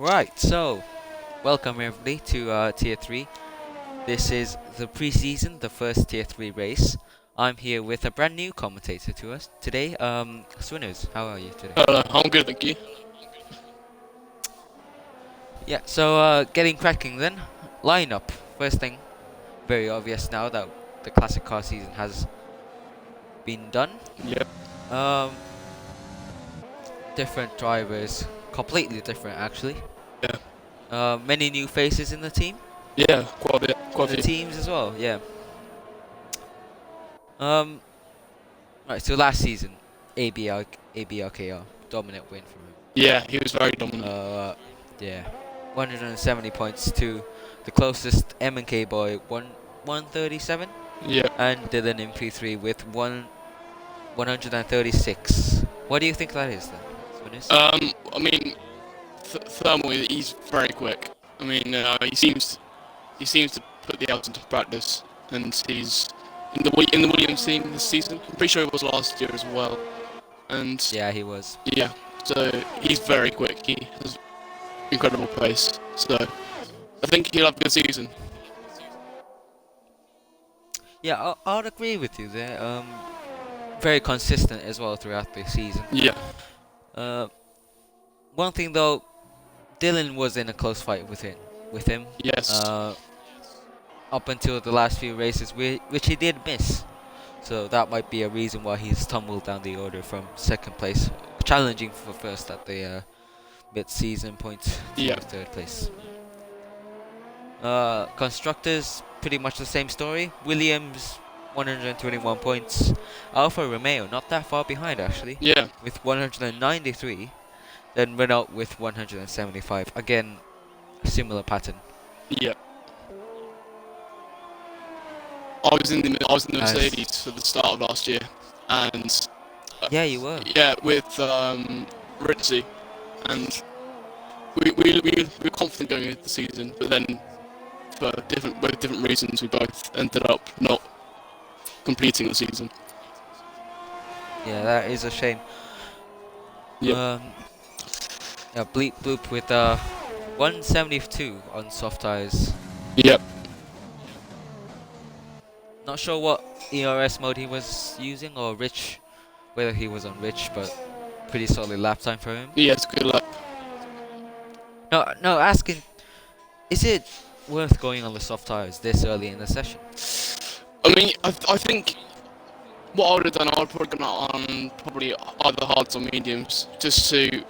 Right, so welcome everybody to Tier 3. This is the preseason, the first Tier 3 race. I'm here with a brand new commentator to us today. Swinners, how are you today? Hello, I'm good, thank you. Yeah, so getting cracking then. Lineup. First thing, very obvious now that the classic car season has been done. Yep. Um, Different drivers, completely different actually. Yeah. Many new faces in the team, Yeah, quite a bit, in quite the a few. teams as well. Yeah. Um, Right, so last season, ABRKR, dominant win from him. Yeah, he was very dominant. Uh, yeah, 170 points to the closest M&K boy, 137, Yeah. and Dylan in P3 with 136. What do you think that is then, Swinners? I mean, Thermal, he's very quick. I mean, he seems to put the hours into practice, and he's in the Williams team this season. I'm pretty sure he was last year as well. And Yeah, he was. yeah, so he's very quick. He has incredible pace. So I think he'll have a good season. Yeah, I'll agree with you there. Very consistent as well throughout the season. Yeah. Uh, One thing though, Dylan was in a close fight with him. Yes. Uh, up until the last few races, which he did miss. So that might be a reason why he's tumbled down the order from second place, challenging for first at the mid-season point to Yeah. third place. Constructors, pretty much the same story. Williams, 121 points. Alfa Romeo, not that far behind actually, Yeah. with 193. Then Renault with 175. Again, a similar pattern. Yeah. I was in the As Mercedes for the start of last year, and yeah, you were. yeah, with Ritzy, and we were confident going into the season, but then for different reasons, we both ended up not completing the season. Yeah, that is a shame. Yep. Yeah, Bleep Bloop with 172 on soft tires. Yep. Not sure what ERS mode he was using or Rich, whether he was on Rich, but pretty solid lap time for him. Yes. Good luck. No, asking, is it worth going on the soft tires this early in the session? I mean, I think what I would have done, I would have probably gone on probably either hards or mediums, just to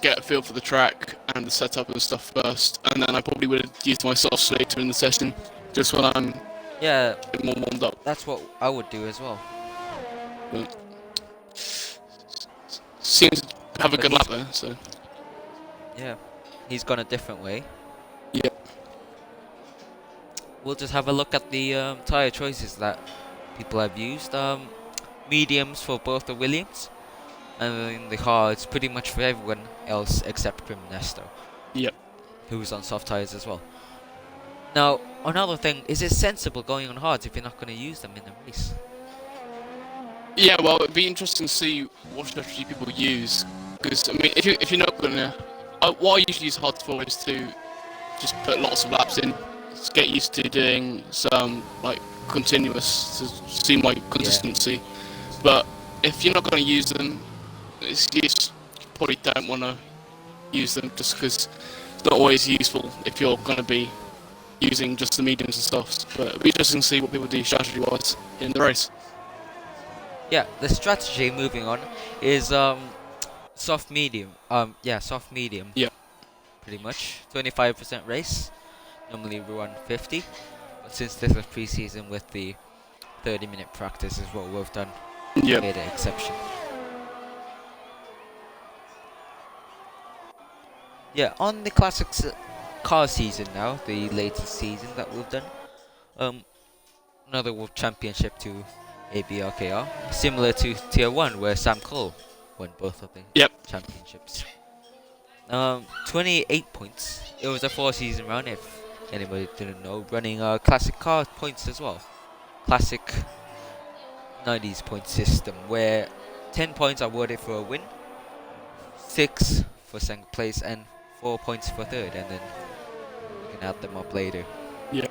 get a feel for the track and the setup and stuff first, and then I probably would have used my softs later in the session, just when I'm Yeah, a bit more warmed up. that's what I would do as well. But seems to have a But good lap there, so yeah, he's gone a different way. yep. We'll just have a look at the tire choices that people have used. Mediums for both the Williams, and then the hards pretty much for everyone else except Prim Nesto, Yep. who's on soft tires as well. Now, another thing, is it sensible going on hards if you're not going to use them in the race? Yeah, well, it'd be interesting to see what strategy people use, because I mean, if you're not gonna, what I usually use hards for is to just put lots of laps in, just get used to doing some like continuous to see my consistency. But if you're not going to use them, you probably don't want to use them just because it's not always useful if you're going to be using just the mediums and softs. But it'll be interesting to see what people do strategy-wise in the race. Yeah, the strategy moving on is soft medium. Soft medium. Yeah. Pretty much 25% race. Normally we run 50, but since this is pre-season with the 30-minute practice is what we've done. Yeah. Made an exception. Yeah, on the classics car season now, the latest season that we've done. Another World Championship to ABRKR, similar to Tier 1 where Sam Cole won both of the Yep. championships. 28 points. It was a 4-season run if anybody didn't know, running classic car points as well. Classic 90s point system where 10 points are awarded for a win, 6 for second place, and 4 points for third, and then we can add them up later. Yeah.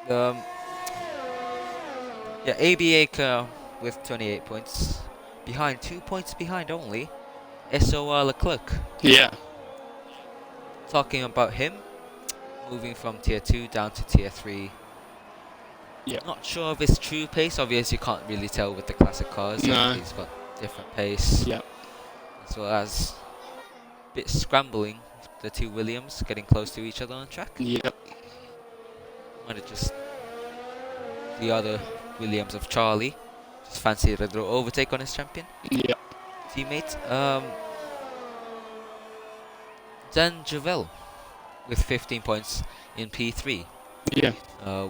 Um, yeah, ABA with 28 points, behind 2 points behind only. SOR Leclerc. Yeah. Talking about him, moving from tier 2 down to tier 3. Yeah. Not sure of his true pace. Obviously, you can't really tell with the classic cars. No. He's got different pace, Yeah. as well as a bit scrambling. The two Williams getting close to each other on track. Yep. Might have just the other Williams of Charlie. Just fancy a little overtake on his champion Yeah. teammate. Dan Javel with 15 points in P3, Yeah.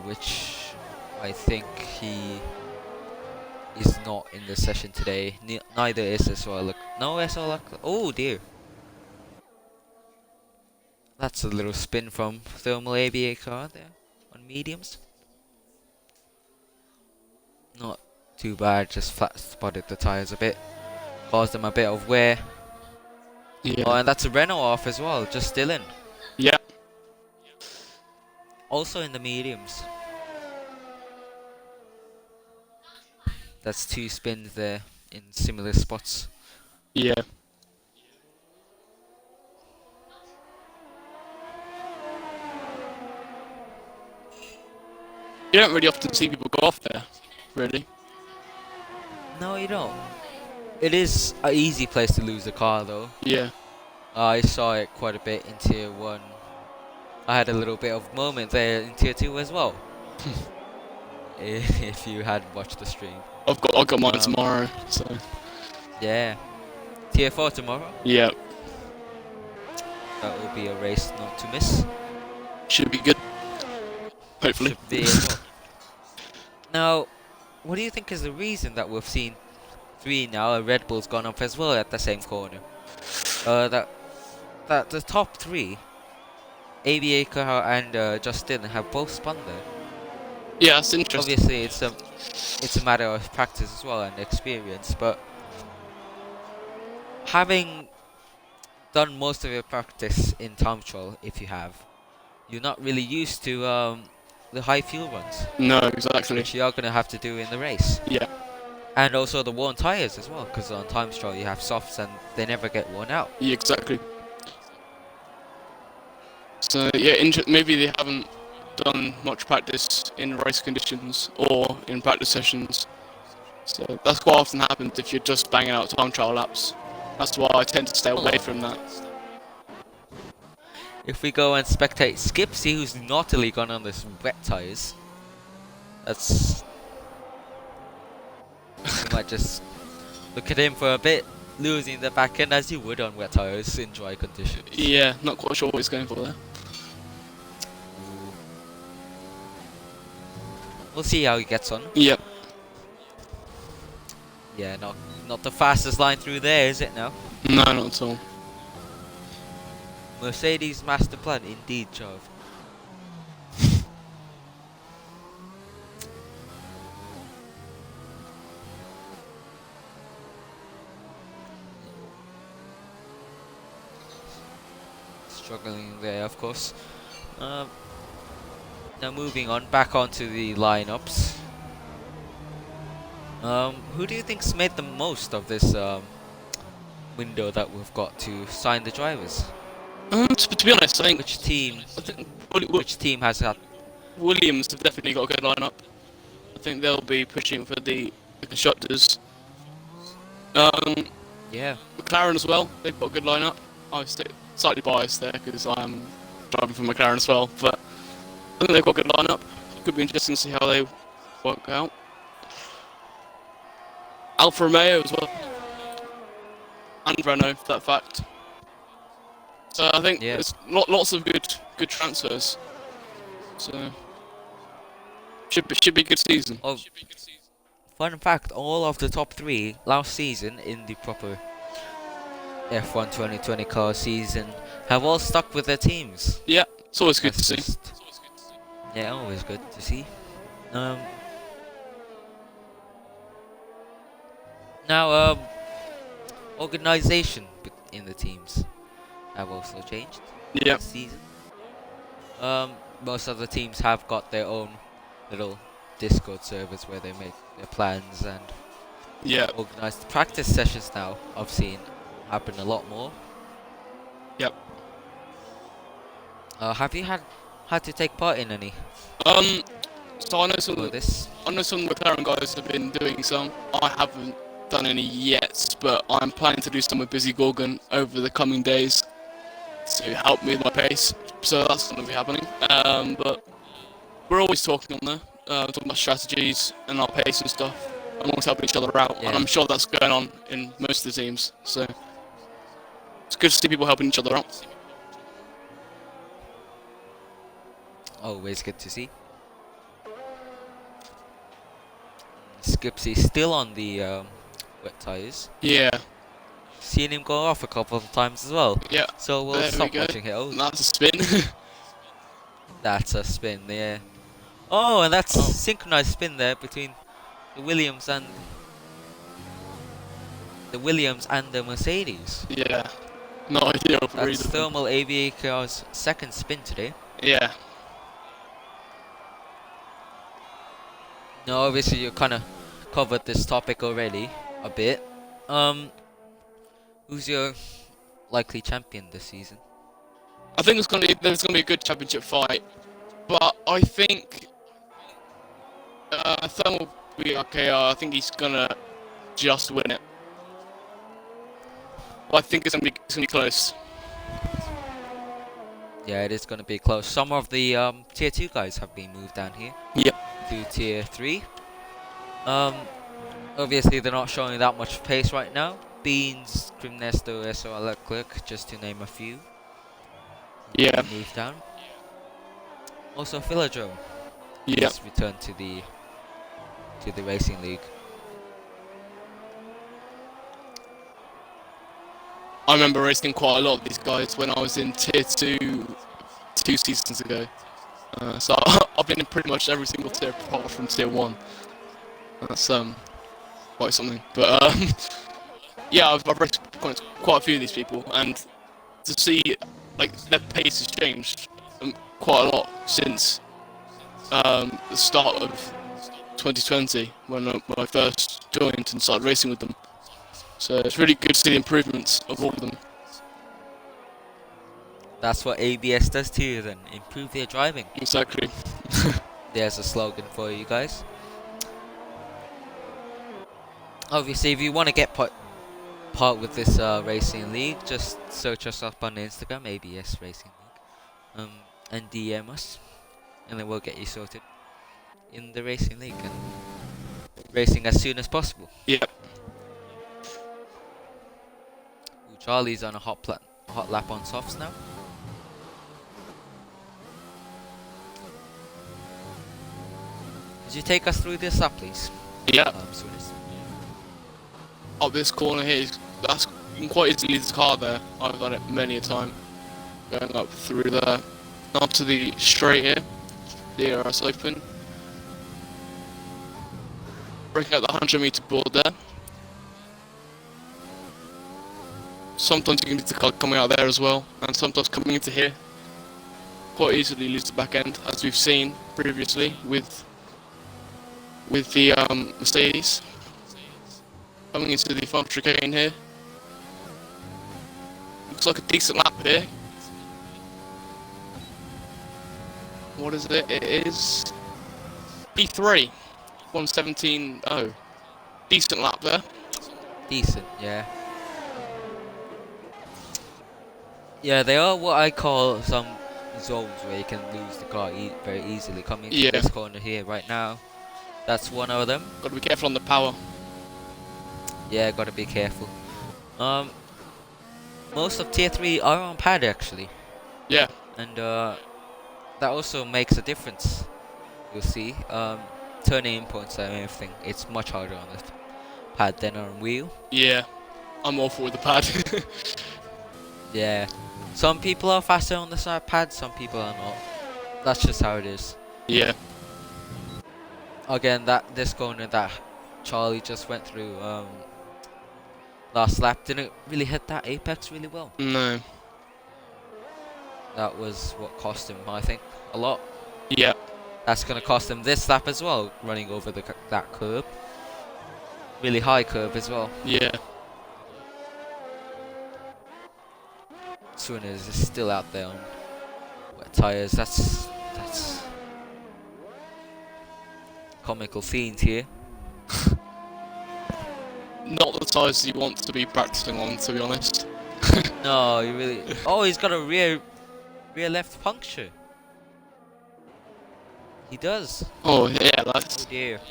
which I think he is not in the session today. Neither is SOL. No SOL. Oh dear. That's a little spin from Thermal ABA car there on mediums. Not too bad, just flat spotted the tyres a bit. Caused them a bit of wear. Yeah. Oh, and that's a Renault off as well, just still in. Yeah. Also in the mediums. That's 2 spins there in similar spots. Yeah. You don't really often see people go off there, really. No, you don't. It is an easy place to lose a car though. Yeah. I saw it quite a bit in tier 1. I had a little bit of moment there in tier 2 as well. If you had watched the stream. I've got mine tomorrow, so Yeah. Tier 4 tomorrow. yeah, That will be a race not to miss. should be good. Hopefully. Should be as well. Now, what do you think is the reason that we've seen 3 now and Red Bull's gone up as well at the same corner? That the top 3, ABA car and Justin, have both spun there. Yeah, that's interesting. Obviously, it's a matter of practice as well and experience, but having done most of your practice in time trial, if you have, you're not really used to the high fuel runs, No, exactly. which you are going to have to do in the race. Yeah. And also the worn tyres as well, because on time trial you have softs and they never get worn out. Yeah, exactly. So yeah, maybe they haven't done much practice in race conditions or in practice sessions. So that's quite often happens if you're just banging out time trial laps. That's why I tend to stay away from that. If we go and spectate Skipsy, who's naughtily gone on this wet tyres, that's... you might just look at him for a bit, losing the back end as you would on wet tyres in dry conditions. Yeah, not quite sure what he's going for there. We'll see how he gets on. Yep. Yeah, not the fastest line through there, is it now? No, not at all. Mercedes master plan, indeed, Jove. Struggling there, of course. Now moving on, back onto the lineups. Who do you think's made the most of this window that we've got to sign the drivers? To be honest, I think Which team? I think Which team has had? Williams have definitely got a good lineup. I think they'll be pushing for the constructors. Yeah. McLaren as well. They've got a good lineup. I stay slightly biased there because I am driving for McLaren as well, but I think they've got a good lineup. Could be interesting to see how they work out. Alfa Romeo as well, and Renault for that fact. So I think there's lots of good transfers. So should be a good season. Oh, fun fact: all of the top 3 last season in the proper F1 2020 car season have all stuck with their teams. Yeah, it's always good That's to see. just- Yeah, always good to see. Now, organization in the teams. have also changed Yeah. this season. Most of the teams have got their own little Discord servers where they make their plans and Yeah. organize the practice sessions now. I've seen happen a lot more. Yep. Have you had to take part in any So I know for this? some McLaren guys have been doing some. I haven't done any yet, but I'm planning to do some with Busy Gorgon over the coming days to help me with my pace. So that's going to be happening. But we're always talking on there, talking about strategies and our pace and stuff, and always helping each other out. Yeah. And I'm sure that's going on in most of the teams. So it's good to see people helping each other out. Always good to see. Skipsy still on the wet tires. Yeah. Seen him go off a couple of times as well. Yeah. So we'll There we stop go. watching it. Oh, That's a spin. that's a spin there. Oh, and that's Oh. synchronized spin there between the Williams and the Mercedes. Yeah. No idea of That's either. Thermal ABAK's second spin today. Yeah. Now, obviously, you kind of covered this topic already a bit. Who's your likely champion this season? I think there's gonna be a good championship fight, but I think Thermal will be okay. I think he's gonna just win it. But I think it's gonna be close. Yeah, it is going to be close. Some of the tier 2 guys have been moved down here Yep. to tier 3. Obviously, they're not showing that much pace right now. Beans, Grimnesto, SO Leclerc, just to name a few. Yeah. Moved down. Also, Philodrome Yeah. has returned to the Racing League. I remember racing quite a lot of these guys when I was in tier 2 seasons ago. So I've been in pretty much every single tier apart from tier 1. That's quite something. But yeah, I've raced quite a few of these people, and to see like their pace has changed quite a lot since the start of 2020 when I first joined and started racing with them. So it's really good to see the improvements of all of them. That's what ABS does to you then. Improve your driving. Exactly. There's a slogan for you guys. Obviously, if you want to get part with this Racing League, just search us up on Instagram, ABS Racing League, and DM us, and then we'll get you sorted in the Racing League and racing as soon as possible. Yep. Ooh, Charlie's on a hot lap on softs now. Could you take us through this lap, please? Yep. Soonest. Up this corner here, that's quite easily this car there. I've done it many a time. Going up through there, onto the straight here. The RS open. Breaking out the 100-meter board there. Sometimes you can get the car coming out there as well, and sometimes coming into here. Quite easily lose the back end, as we've seen previously with the Mercedes. Coming into the front chicane here. Looks like a decent lap here. What is it? It is P3. 117.0. Decent lap there. Decent, yeah. Yeah, they are what I call some zones where you can lose the car very easily. Coming to Yeah. this corner here right now, that's one of them. Got to be careful on the power. Yeah, gotta be careful. Most of tier 3 are on pad actually, Yeah. and that also makes a difference. You'll see, turning points and everything, it's much harder on the pad than on wheel. Yeah. I'm awful with the pad. Yeah, some people are faster on the side pad, some people are not. That's just how it is. Yeah. Again, this corner that Charlie just went through last lap didn't really hit that apex really well. No. That was what cost him, I think, a lot. Yeah. That's going to cost him this lap as well, running over that curb. Really high curb as well. Yeah. Sooners is still out there on wet tyres. That's comical scenes here. Not the tyres you want to be practicing on, to be honest. No, you really. Oh, he's got a rear left puncture. He does. Oh yeah, Oh that's dear.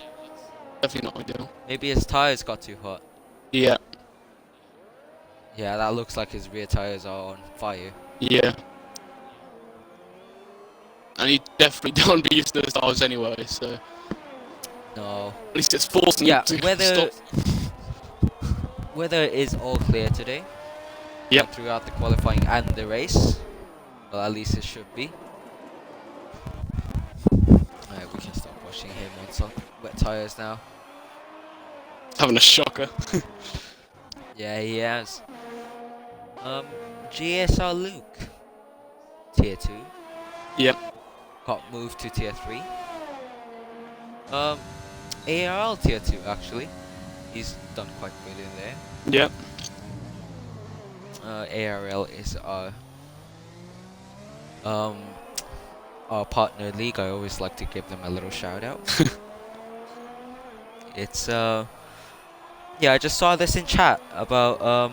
definitely not ideal. Maybe his tires got too hot. Yeah. Yeah, that looks like his rear tires are on fire. Yeah. And he definitely don't be using those tyres anyway, so No. at least it's forcing Yeah, him to whether stop. weather is all clear today. Yep. Throughout the qualifying and the race. Well, at least it should be. Alright, we can stop watching him on some wet tires now. Having a shocker. Yeah, he has. GSR Luke, tier 2. Yep. Got moved to tier 3. ARL tier 2 actually. He's done quite good in there. Yep. ARL is our partner league. I always like to give them a little shout out. It's yeah, I just saw this in chat about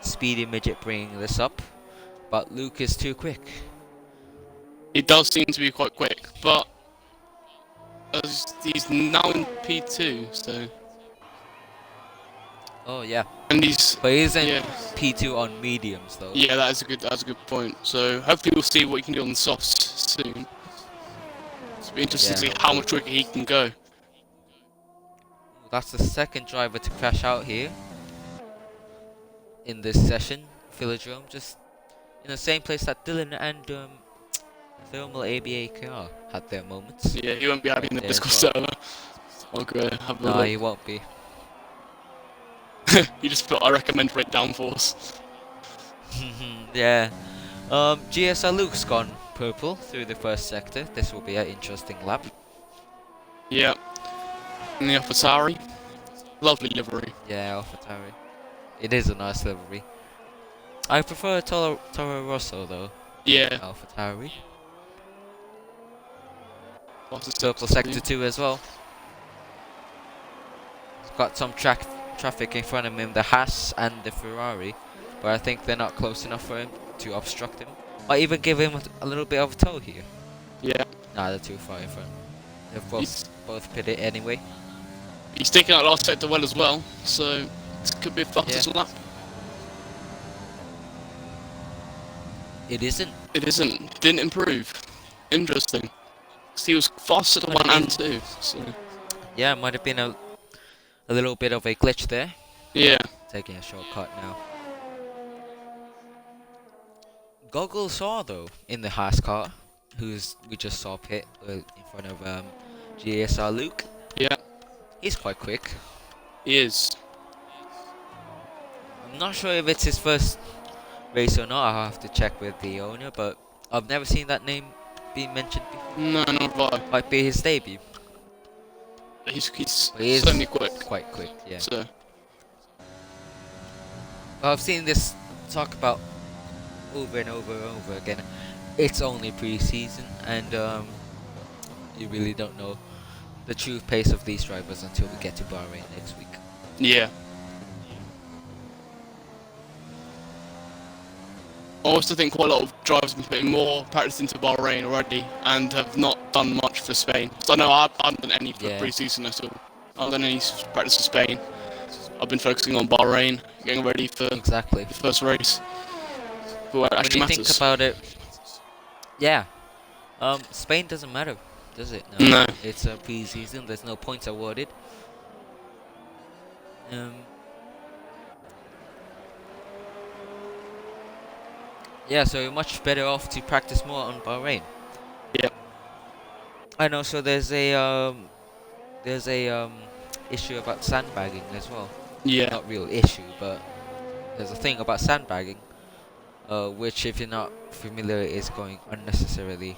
Speedy Midget bringing this up, but Luke is too quick. He does seem to be quite quick, but as he's now in P2, so Oh yeah, and he's but he's in yeah. P2 on mediums though. Yeah, that's a good point. So hopefully we'll see what he can do on the softs soon. It'll be interesting to Yeah, see how much quicker he can go. That's the second driver to crash out here in this session. Philodrome, just in the same place that Dylan and Thermal ABAKR had their moments. Yeah, he won't be having the There Discord as well. server. I'll go have a No, look. he won't be. You just put I recommend red downforce. Yeah. GSR Luke's gone purple through the first sector. This will be an interesting lap. Yeah. And the AlphaTauri. Lovely livery. Yeah, AlphaTauri. It is a nice livery. I prefer Toro Rosso though. Yeah. AlphaTauri. What's the Purple sector 2 as well. It's got some traffic in front of him, the Haas and the Ferrari, but I think they're not close enough for him to obstruct him. Or even give him a little bit of a tow here. Yeah. Nah, they're too far in front. They've He's- both pitted anyway. He's taking out last sector well as well, so this could be a fastest lap. It isn't. It isn't. Didn't improve. Interesting. 'Cause he was faster to 1 and 2. So Yeah, might have been a little bit of a glitch there. yeah. Taking a shortcut now. Goggle saw though in the Haas car, we just saw pit in front of GSR Luke. Yeah. He's quite quick. He is. I'm not sure if it's his first race or not. I'll have to check with the owner, but I've never seen that name being mentioned before. No, not right. Might be his debut. He's But he is certainly quick. quite quick, yeah. So Well, I've seen this talk about over and over and over again. It's only pre-season, and you really don't know the true pace of these drivers until we get to Bahrain next week. yeah. I also think quite a lot of drivers have been putting more practice into Bahrain already and have not done much for Spain. So I know I haven't done any for Yeah. pre-season at all. I haven't done any practice for Spain. I've been focusing on Bahrain, getting ready for Exactly. the first race. For what When actually you matters. think about it, yeah, Spain doesn't matter, does it? No. It's a pre-season. There's no points awarded. Yeah, so you're much better off to practice more on Bahrain. Yep. I know. So there's a issue about sandbagging as well. Yeah. Not real issue, but there's a thing about sandbagging. which, if you're not familiar, is going unnecessarily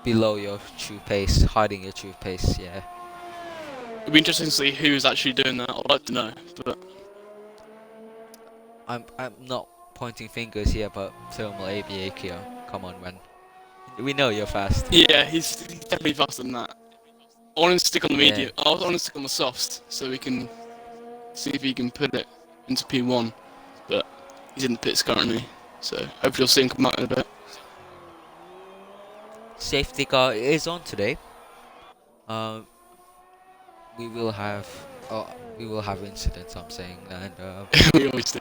below your true pace, hiding your true pace. Yeah. It'd be interesting to see who's actually doing that. I'd like to know, but I'm not pointing fingers here, but Thermal ABA, come on, man. We know you're fast. yeah, he's definitely faster than that. I want him to stick on the Yeah. medium. I want him to stick on the softs so we can see if he can put it into P1. But he's in the pits currently, so hopefully you'll see him come out in a bit. Safety car is on today. We will have incidents. I'm saying, and We always do.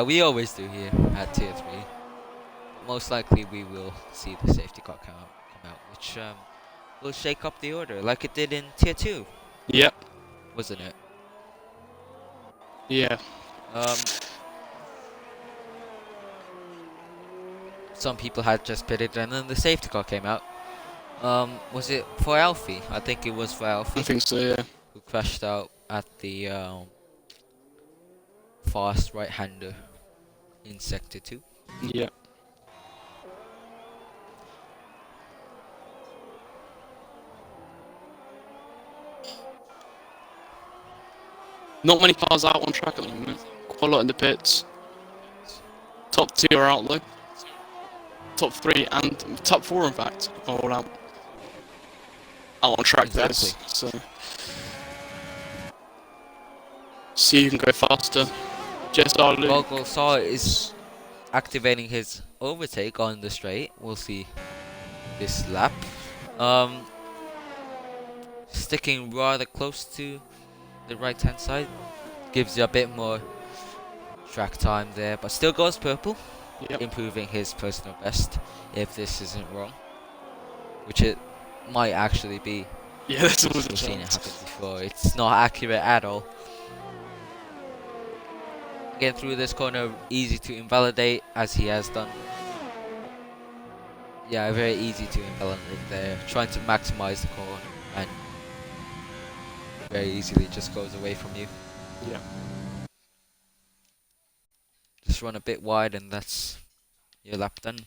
we always do here at Tier 3. Most likely, we will see the safety car come out, which will shake up the order like it did in Tier 2, Yep. wasn't it? Yeah. Some people had just pitted, and then the safety car came out. Was it for Alfie? I think it was for Alfie. I think so. Yeah. Who crashed out at the fast right-hander in Sector 2. Yeah. Not many cars out on track at the moment. Quite a lot in the pits. Top 2 are out though. Top 3 and top 4 in fact are all out. Out on track there. Exactly. So see who can go faster. JSR Luke. Vogel Saw is activating his overtake on the straight. We'll see this lap. Sticking rather close to the right-hand side gives you a bit more track time there, but still goes purple. Yep. Improving his personal best, if this isn't wrong, which it might actually be. Yeah, that's always a We've seen it chance. happen before. It's not accurate at all. Getting through this corner, easy to invalidate, as he has done. Yeah, very easy to invalidate there. Trying to maximize the corner, and very easily just goes away from you. Yeah. Just run a bit wide, and that's your lap done.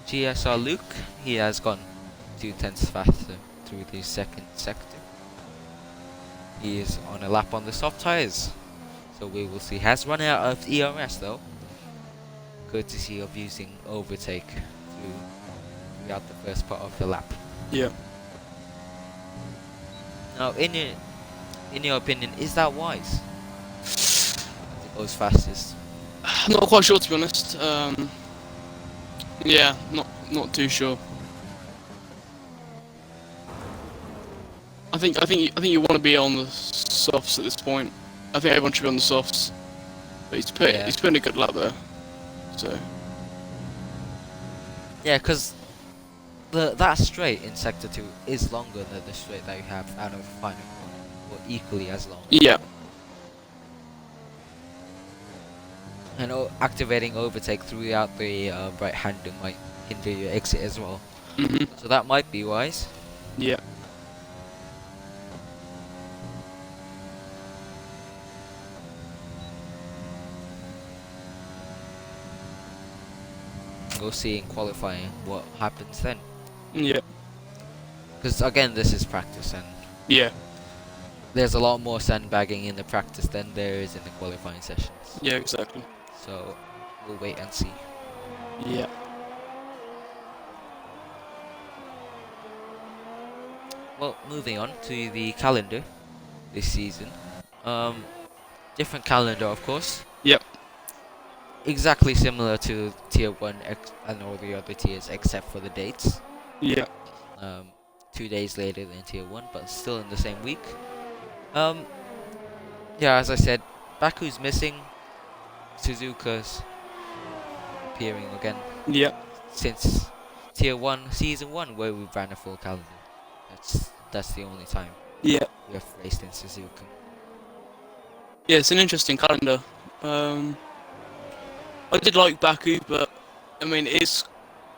GSR Luke, he has gone 2/10 faster through the second sector. He is on a lap on the soft tyres, so we will see. Has run out of ERS though, courtesy of using overtake throughout the first part of the lap. Yeah. Now, in your opinion, is that wise? As it goes fastest. Not quite sure to be honest. Yeah, not too sure. I think you want to be on the softs at this point. I think everyone should be on the softs. But he's putting a good lap there. So Yeah, because that straight in Sector 2 is longer than the straight that you have out of the final corner, or equally as long. yeah. And activating overtake throughout the right hander might hinder your exit as well. Mhm. So that might be wise. Yeah. We'll see in qualifying what happens then. Yeah. Because again, this is practice, and Yeah. there's a lot more sandbagging in the practice than there is in the qualifying sessions. Yeah. Exactly. So we'll wait and see. Yeah. Well, moving on to the calendar this season. Different calendar, of course. Yep. Exactly similar to Tier 1 and all the other tiers, except for the dates. Yeah. 2 days later than Tier 1, but still in the same week. Yeah, as I said, Baku's missing. Suzuka's appearing again Yeah. since Tier 1 Season 1 where we ran a full calendar. That's the only time Yeah. we have raced in Suzuka. Yeah, it's an interesting calendar. I did like Baku, but I mean it is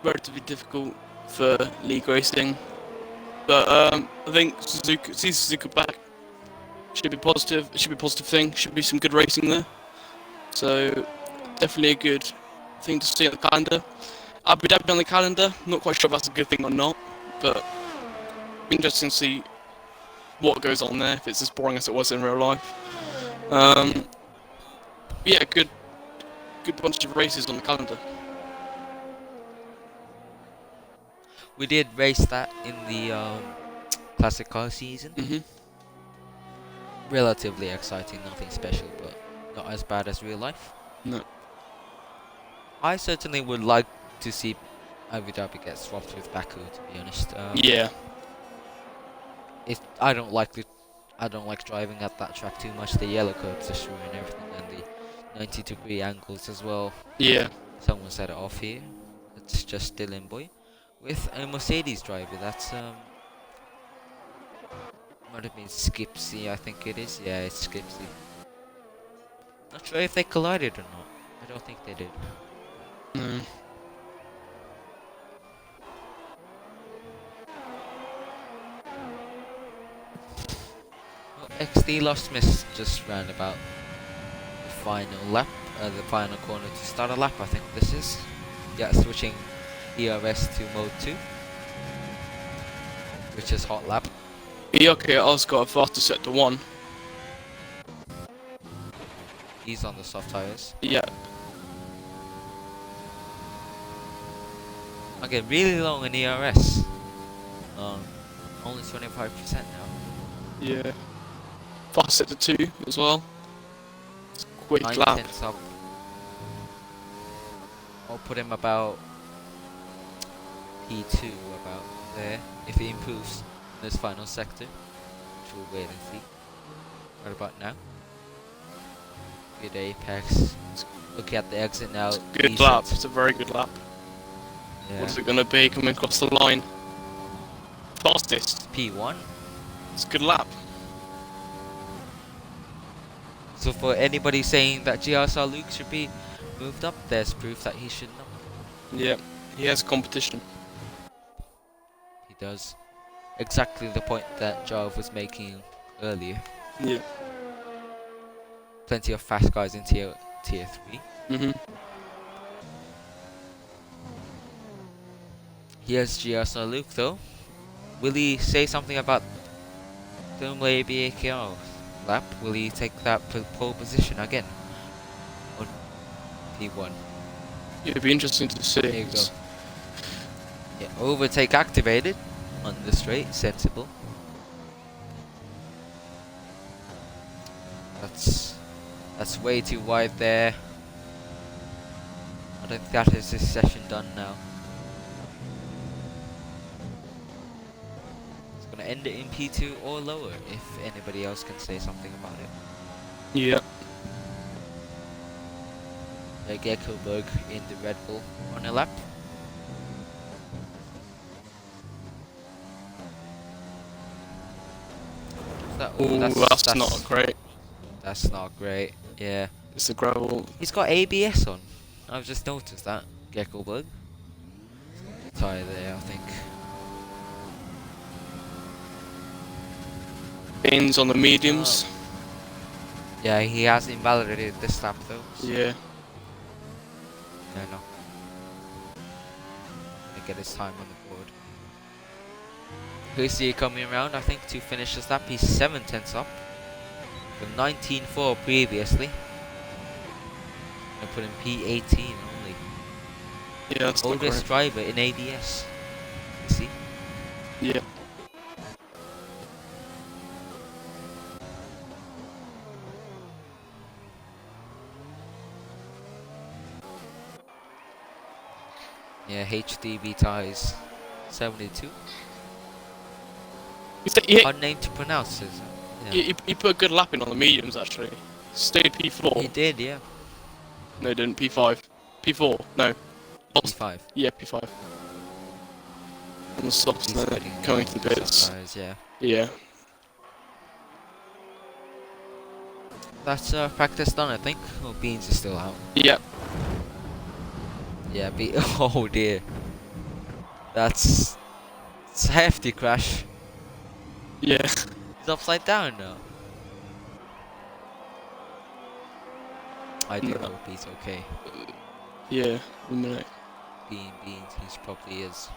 relatively difficult for league racing. But I think Suzuka, see Suzuka back should be positive. It should be a positive thing. Should be some good racing there. So definitely a good thing to see on the calendar. Abu Dhabi on the calendar. Not quite sure if that's a good thing or not, but interesting to see what goes on there. If it's as boring as it was in real life. Yeah, good bunch of races on the calendar. We did race that in the classic car season. Mhm. Relatively exciting, nothing special, but not as bad as real life. No. I certainly would like to see Abu Dhabi get swapped with Baku, to be honest. Yeah. I don't like driving at that track too much. The yellow curves are showing everything, and the 90-degree angles as well. Yeah. Someone set it off here. It's just Dylan Boy with a Mercedes driver. That's might have been Skipsy, I think it is. Yeah, it's Skipsy. Not sure if they collided or not. I don't think they did. No. Well, XD Lost Smith just ran about the final lap, the final corner to start a lap, I think this is. Yeah, switching ERS to mode 2, which is hot lap. Yeah, okay, I also got a faster set to 1. He's on the soft tires. Yeah. Okay, really long in ERS. Only 25% now. Yeah. Fast set to 2 as well. Quick 9 lap. tenths up. I'll put him about P2, about there, if he improves in this final sector, which we'll wait and see. What about now? Good apex. Look at the exit now. Good decent. lap. It's a very good lap. Yeah. What's it gonna be coming across the line? Fastest. P1. It's a good lap. So for anybody saying that GR Luke should be moved up, there's proof that he should not. Yeah. He has competition. He does. Exactly the point that Jarv was making earlier. Yeah. Plenty of fast guys in tier 3. Mhm. Here's GR Luke though. Will he say something about Formula ABAKR lap? Will he take that pole position again? On P1. Yeah, it'd be interesting to see. There you go. Yeah, overtake activated on the straight, sensible. That's way too wide there. I don't think that is this session done now. It's gonna end it in P2 or lower if anybody else can say something about it. Yeah. Geckoberg in the Red Bull on a lap. Ooh, that's not great. That's not great. Yeah. It's a gravel. He's got ABS on. I've just noticed that. Geckoberg. Tyre there, I think. Pins on the mediums. Yeah, he has invalidated this lap though. So Yeah. no. They get his time on the board. Who's he coming around, I think, to finish this lap? He's 7 tenths up. From 19.4 previously. And put in P18 only. Yeah, that's not Oldest great. driver in ADS. You see? Yeah. Yeah, HDB ties 72. Hard name to pronounce, is it? Yeah. He put a good lap in on the mediums actually. Stayed P4. He did, yeah. No, he didn't. P5. P4. No. P5. Yeah, P5. On the softs, He's then putting coming on to the the soft pits. tires, yeah. Yeah. That's practice done, I think. Oh, Beans is still out. Yeah. Yeah, oh dear. It's a hefty crash. Yeah. He's upside down now. I do No. hope he's okay. Yeah. 1 minute. Beans, he probably is.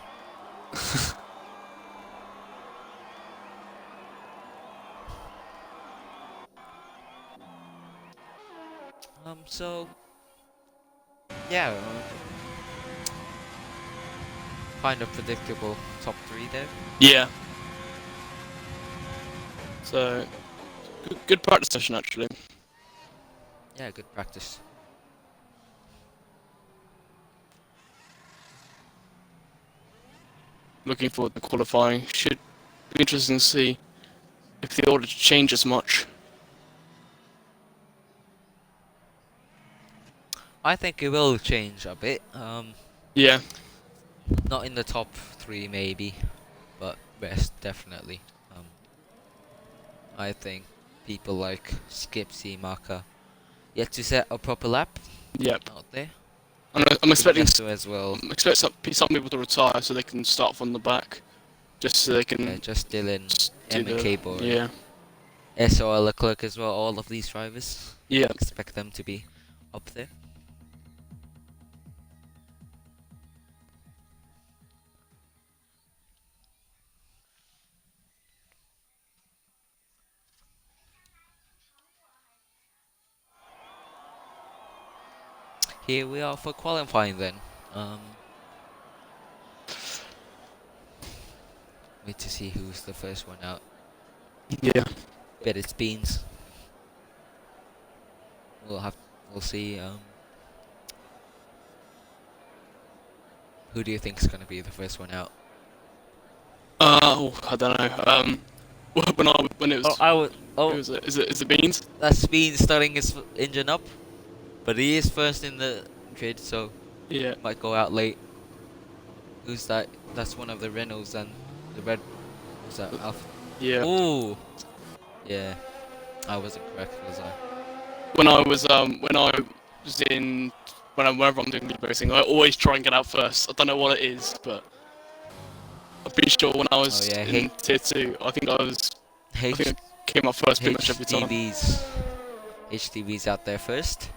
So yeah, kind of predictable top 3 there. Yeah. So, good practice session actually. Yeah, good practice. Looking forward to qualifying. Should be interesting to see if the order changes much. I think it will change a bit. Yeah. Not in the top 3 maybe, but rest definitely. I think people like Skip Seamarker yet to set a proper lap Yep. out there. I'm expecting Nesto as well. expect some people to retire so they can start from the back, just so they can Just Dylan, do Emma Cable, yeah. SOL Leclerc as well. All of these drivers. Yeah. Expect them to be up there. Here we are for qualifying then. Wait to see who's the first one out. Yeah. Bet it's Beans. We'll see. Who do you think's gonna be the first one out? I don't know. When it was, is it Beans? That's Beans starting his engine up, but he is first in the grid, so Yeah. might go out late. Who's that? That's one of the Renaults and the red. Was that Alpha? Yeah. Ooh. Yeah. I wasn't correct, was I? When I was whenever I'm doing lead racing, I always try and get out first. I don't know what it is, but I'm pretty sure when I was Oh, yeah, in tier 2, I think I came up first pretty much every time. HDV's out there first,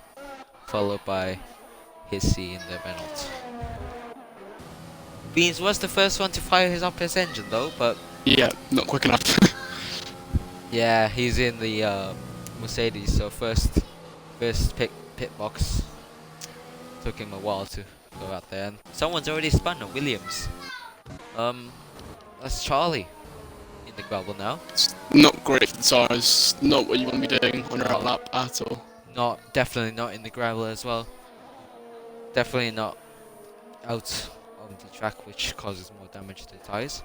followed by Hissy in the Reynolds. Beans was the first one to fire up his engine though, but Yeah, not quick enough. yeah, he's in the Mercedes, so first pit box. Took him a while to go out there, and someone's already spun on Williams. That's Charlie in the gravel now. It's not great for the tires. Not what you want to be doing on your out lap at all. Definitely not in the gravel as well. Definitely not out on the track, which causes more damage to the tires.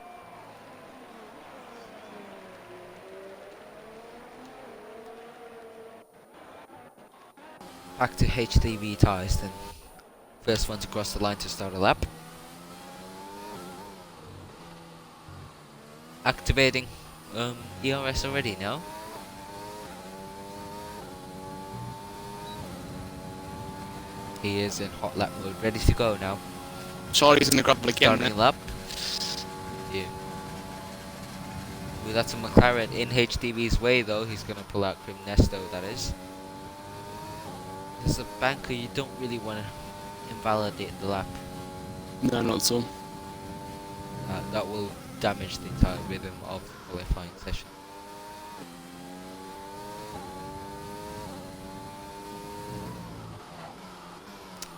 Back to HDV tires then. First one to cross the line to start a lap. Activating ERS already now. He is in hot lap mode, ready to go now. Charlie's in the gravel again. Starting lap. Yeah. Ooh, that's a McLaren in HDV's way though. He's gonna pull out Grim Nesto, that is. As a banker, you don't really want to invalidate the lap. No, not at all. That will damage the entire rhythm of the qualifying session.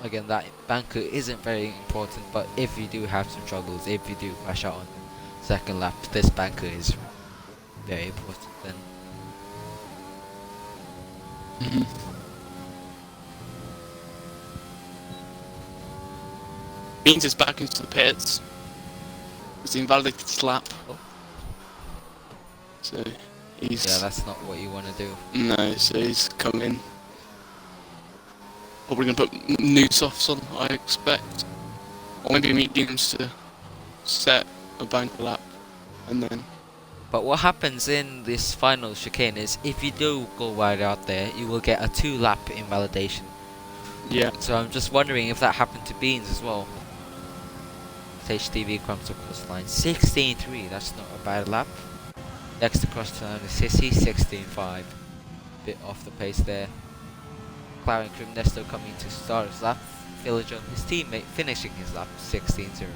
Again, that banker isn't very important, but if you do have some struggles, if you do crash out on the second lap, this banker is very important then. Beans is back into the pits. It's invalidated his lap. Oh. So he's Yeah, that's not what you want to do. no. So he's come in. Probably gonna put new softs on, I expect. or maybe mediums to set a banker lap, and then But what happens in this final chicane is if you do go wide out there, you will get a 2-lap invalidation. yeah, So I'm just wondering if that happened to Beans as well. HTV comes across the line 16.3, that's not a bad lap. Next across the line is Sissy 16.5. Bit off the pace there. McLaren Crimnesto coming to start his lap. Villager, his teammate, finishing his lap 16.0.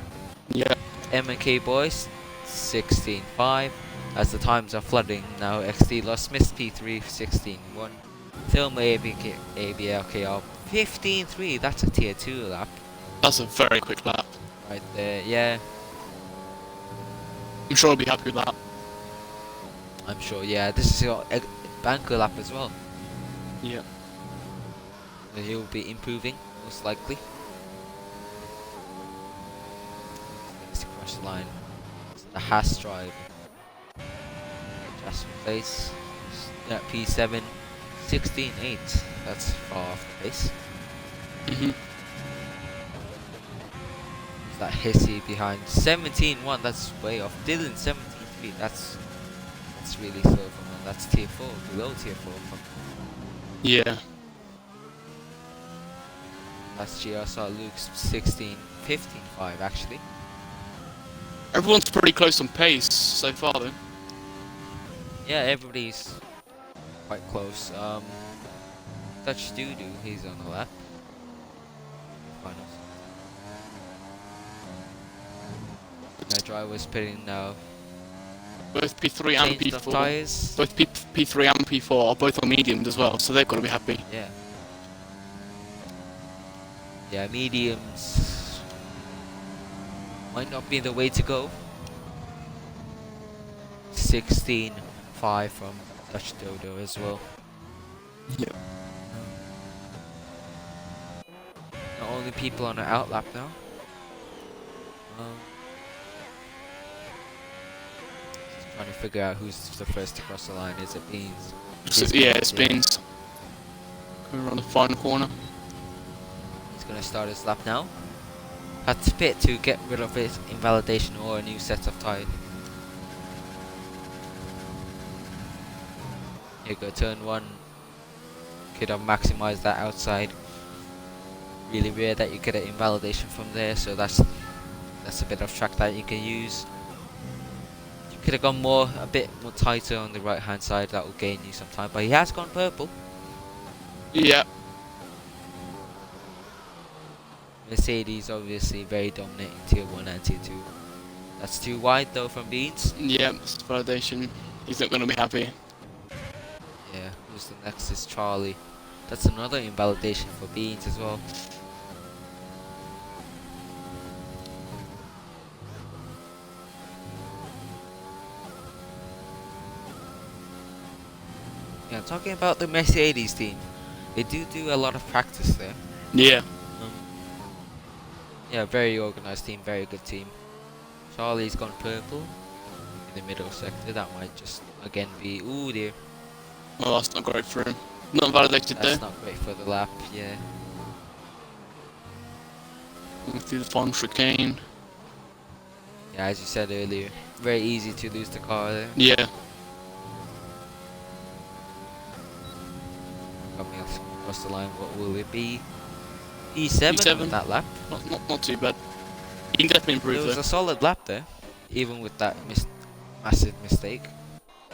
yeah, M&K boys 16.5. As the times are flooding now, XD lost Miss P3 16.1. Thelma ABLKR 15.3, that's a tier 2 lap. that's a very quick lap. Right there, yeah. I'm sure I'll be happy with that. I'm sure, yeah. This is your banker lap as well. Yeah, So he'll be improving, most likely. Let's cross the line. So the Haas drive. Jasper Place. Yeah, P7. 16.8. That's far off the pace. mhm, That Hissy behind 17.1, that's way off. Dylan 17.3, that's really slow from him. That's tier 4, below tier 4 from yeah, last year. I saw Luke's 16, 15.5 actually. everyone's pretty close on pace so far, though. Yeah, everybody's quite close. Dutch Doodoo, he's on the lap. Finals. My driver's pitting now. Both P3 and Changed off P4, tyres. both P3 and P4 are both on mediums as well, so they've got to be happy. Yeah. Yeah, mediums might not be the way to go. 16.5 from Dutch Dodo as well. Yeah. Not only people on the outlap now. Just trying to figure out who's the first to cross the line. Is it Beans? Yeah, it's Beans. Going around the final corner. He's going to start his lap now. Had to pit to get rid of his invalidation or a new set of tyre. Here you go, turn 1. Could have maximized that outside. Really rare that you get an invalidation from there, so that's a bit of track that you can use. You could have gone a bit more tighter on the right hand side, that will gain you some time, but he has gone purple. Yeah, Mercedes obviously very dominant in tier 1 and tier 2. That's too wide though from Beans. yeah, that's validation. He's not going to be happy. Yeah, who's the next is Charlie. That's another invalidation for Beans as well. Yeah, talking about the Mercedes team, they do a lot of practice there. Yeah, Yeah, very organized team, very good team. Charlie's gone purple in the middle sector. That might just again be, ooh dear. well, that's not great for him. Not validated That's there. not great for the lap. Yeah. Going through the final chicane. Yeah, as you said earlier, very easy to lose the car there. Yeah, Coming across the line, what will it be? E7 E7. with that lap. not too bad. He can definitely It improve was though. a solid lap there, even with that massive mistake.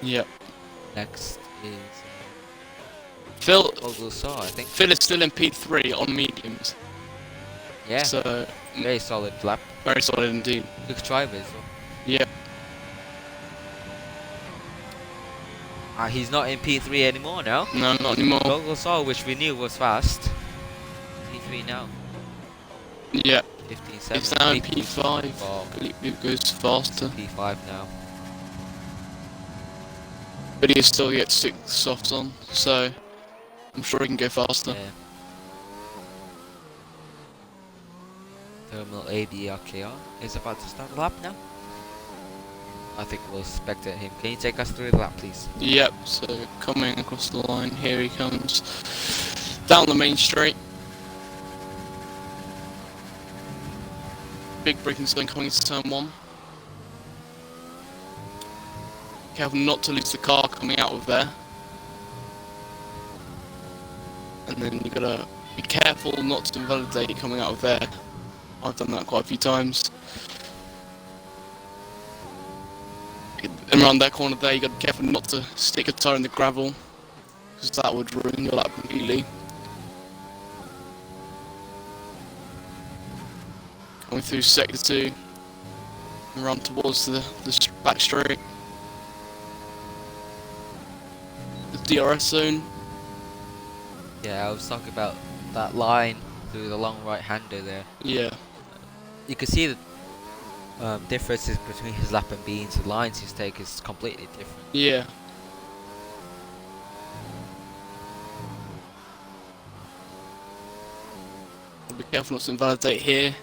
Yeah. Next is Phil Oglesaw, I think. is still in P3 on mediums. Yeah, So, very solid lap. very solid indeed. Good driver as well. Yeah. He's not in P3 anymore now. No, not anymore. Oglesaw, which we knew was fast. P3 now. Yeah. 15.7. It's now in People P5. for It goes faster. P5 now. But he still gets 6 softs on, so I'm sure he can go faster. Yeah. Terminal ABRKR is about to start the lap now. I think we'll spectate him. Can you take us through the lap, please? Yep, so coming across the line, here he comes. Down the main straight. big braking zone coming into turn 1. Careful not to lose the car coming out of there. And then you gotta be careful not to invalidate coming out of there. I've done that quite a few times. And around that corner there, you gotta be careful not to stick a tyre in the gravel, because that would ruin your lap completely. Coming through sector 2, and run towards the back straight. The DRS zone. Yeah, I was talking about that line through the long right-hander there. Yeah, You can see the differences between his lap and Beans. The lines he's taken is completely different. yeah. Be careful not to invalidate here.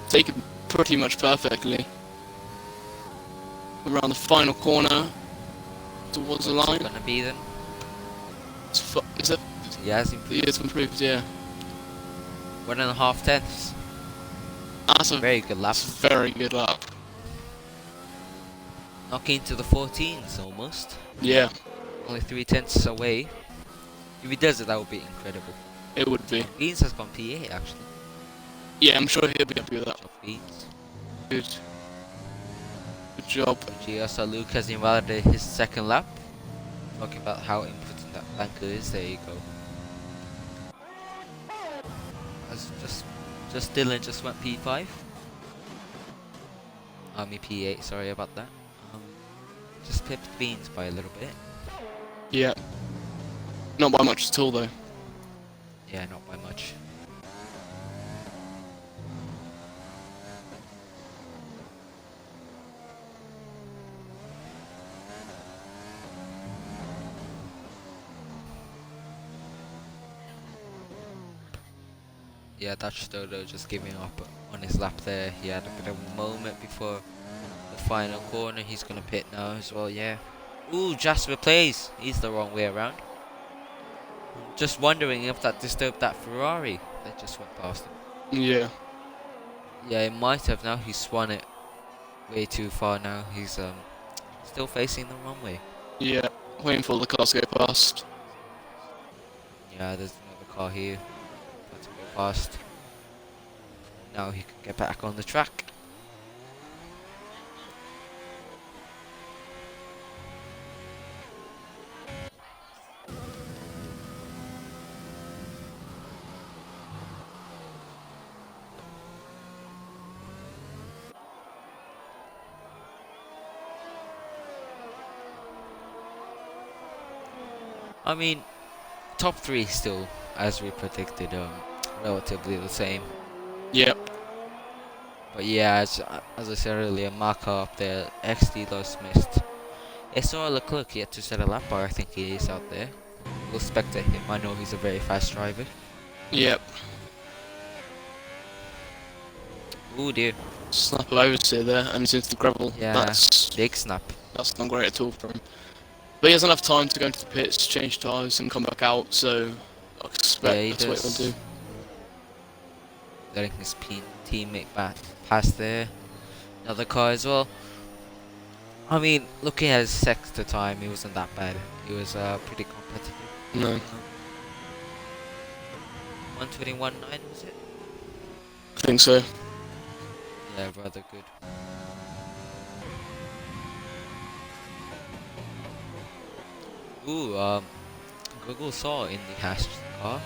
Take it pretty much perfectly. Around the final corner towards the What's it line. gonna be then? Is it? He has improved. It's improved, yeah. 1.5 tenths. That's a Very good lap. very good lap. Knocking into the 14s almost. Yeah, Only 3 tenths away. If he does it, that would be incredible. it would be. Beans has gone P8 actually. Yeah, I'm sure he'll be happy with that. Good job, Beans. Good. Good job. Giosa Luke has invalidated his second lap. Talking about how important that banker is. There you go. As just Dylan just went P5. I mean P8. Sorry about that. Just pipped Beans by a little bit. Yeah. Not by much at all, though. Yeah, not by much. Yeah, Dutch Dodo just giving up on his lap there. He had a bit of a moment before the final corner. He's gonna pit now as well, yeah. Ooh, Jasper plays. He's the wrong way around. Just wondering if that disturbed that Ferrari that just went past him. Yeah. Yeah, it might have now. He's swung it way too far now. He's still facing the runway. Yeah. Waiting for the cars to go past. Yeah, there's another car here. Got to go past. Now he can get back on the track. I mean, top 3 still, as we predicted, relatively the same. Yep. But yeah, as I said earlier, Maka up there, XD lost missed. Esau Leclerc yet to set a lap bar, I think he is out there. We'll spectate him, I know he's a very fast driver. Yep. Ooh dear, Snap of oversteer there, and he's into the gravel. yeah, That's big snap. not great at all for him. But he has enough time to go into the pits, change tyres, and come back out. So I expect Yeah, he that's what he'll does. do. Letting his teammate back past there. Another car as well. I mean, looking at his sector time, he wasn't that bad. He was pretty competitive. No, 121.9 was it? I think so. Yeah, rather good. Ooh, Google saw in the Hash car.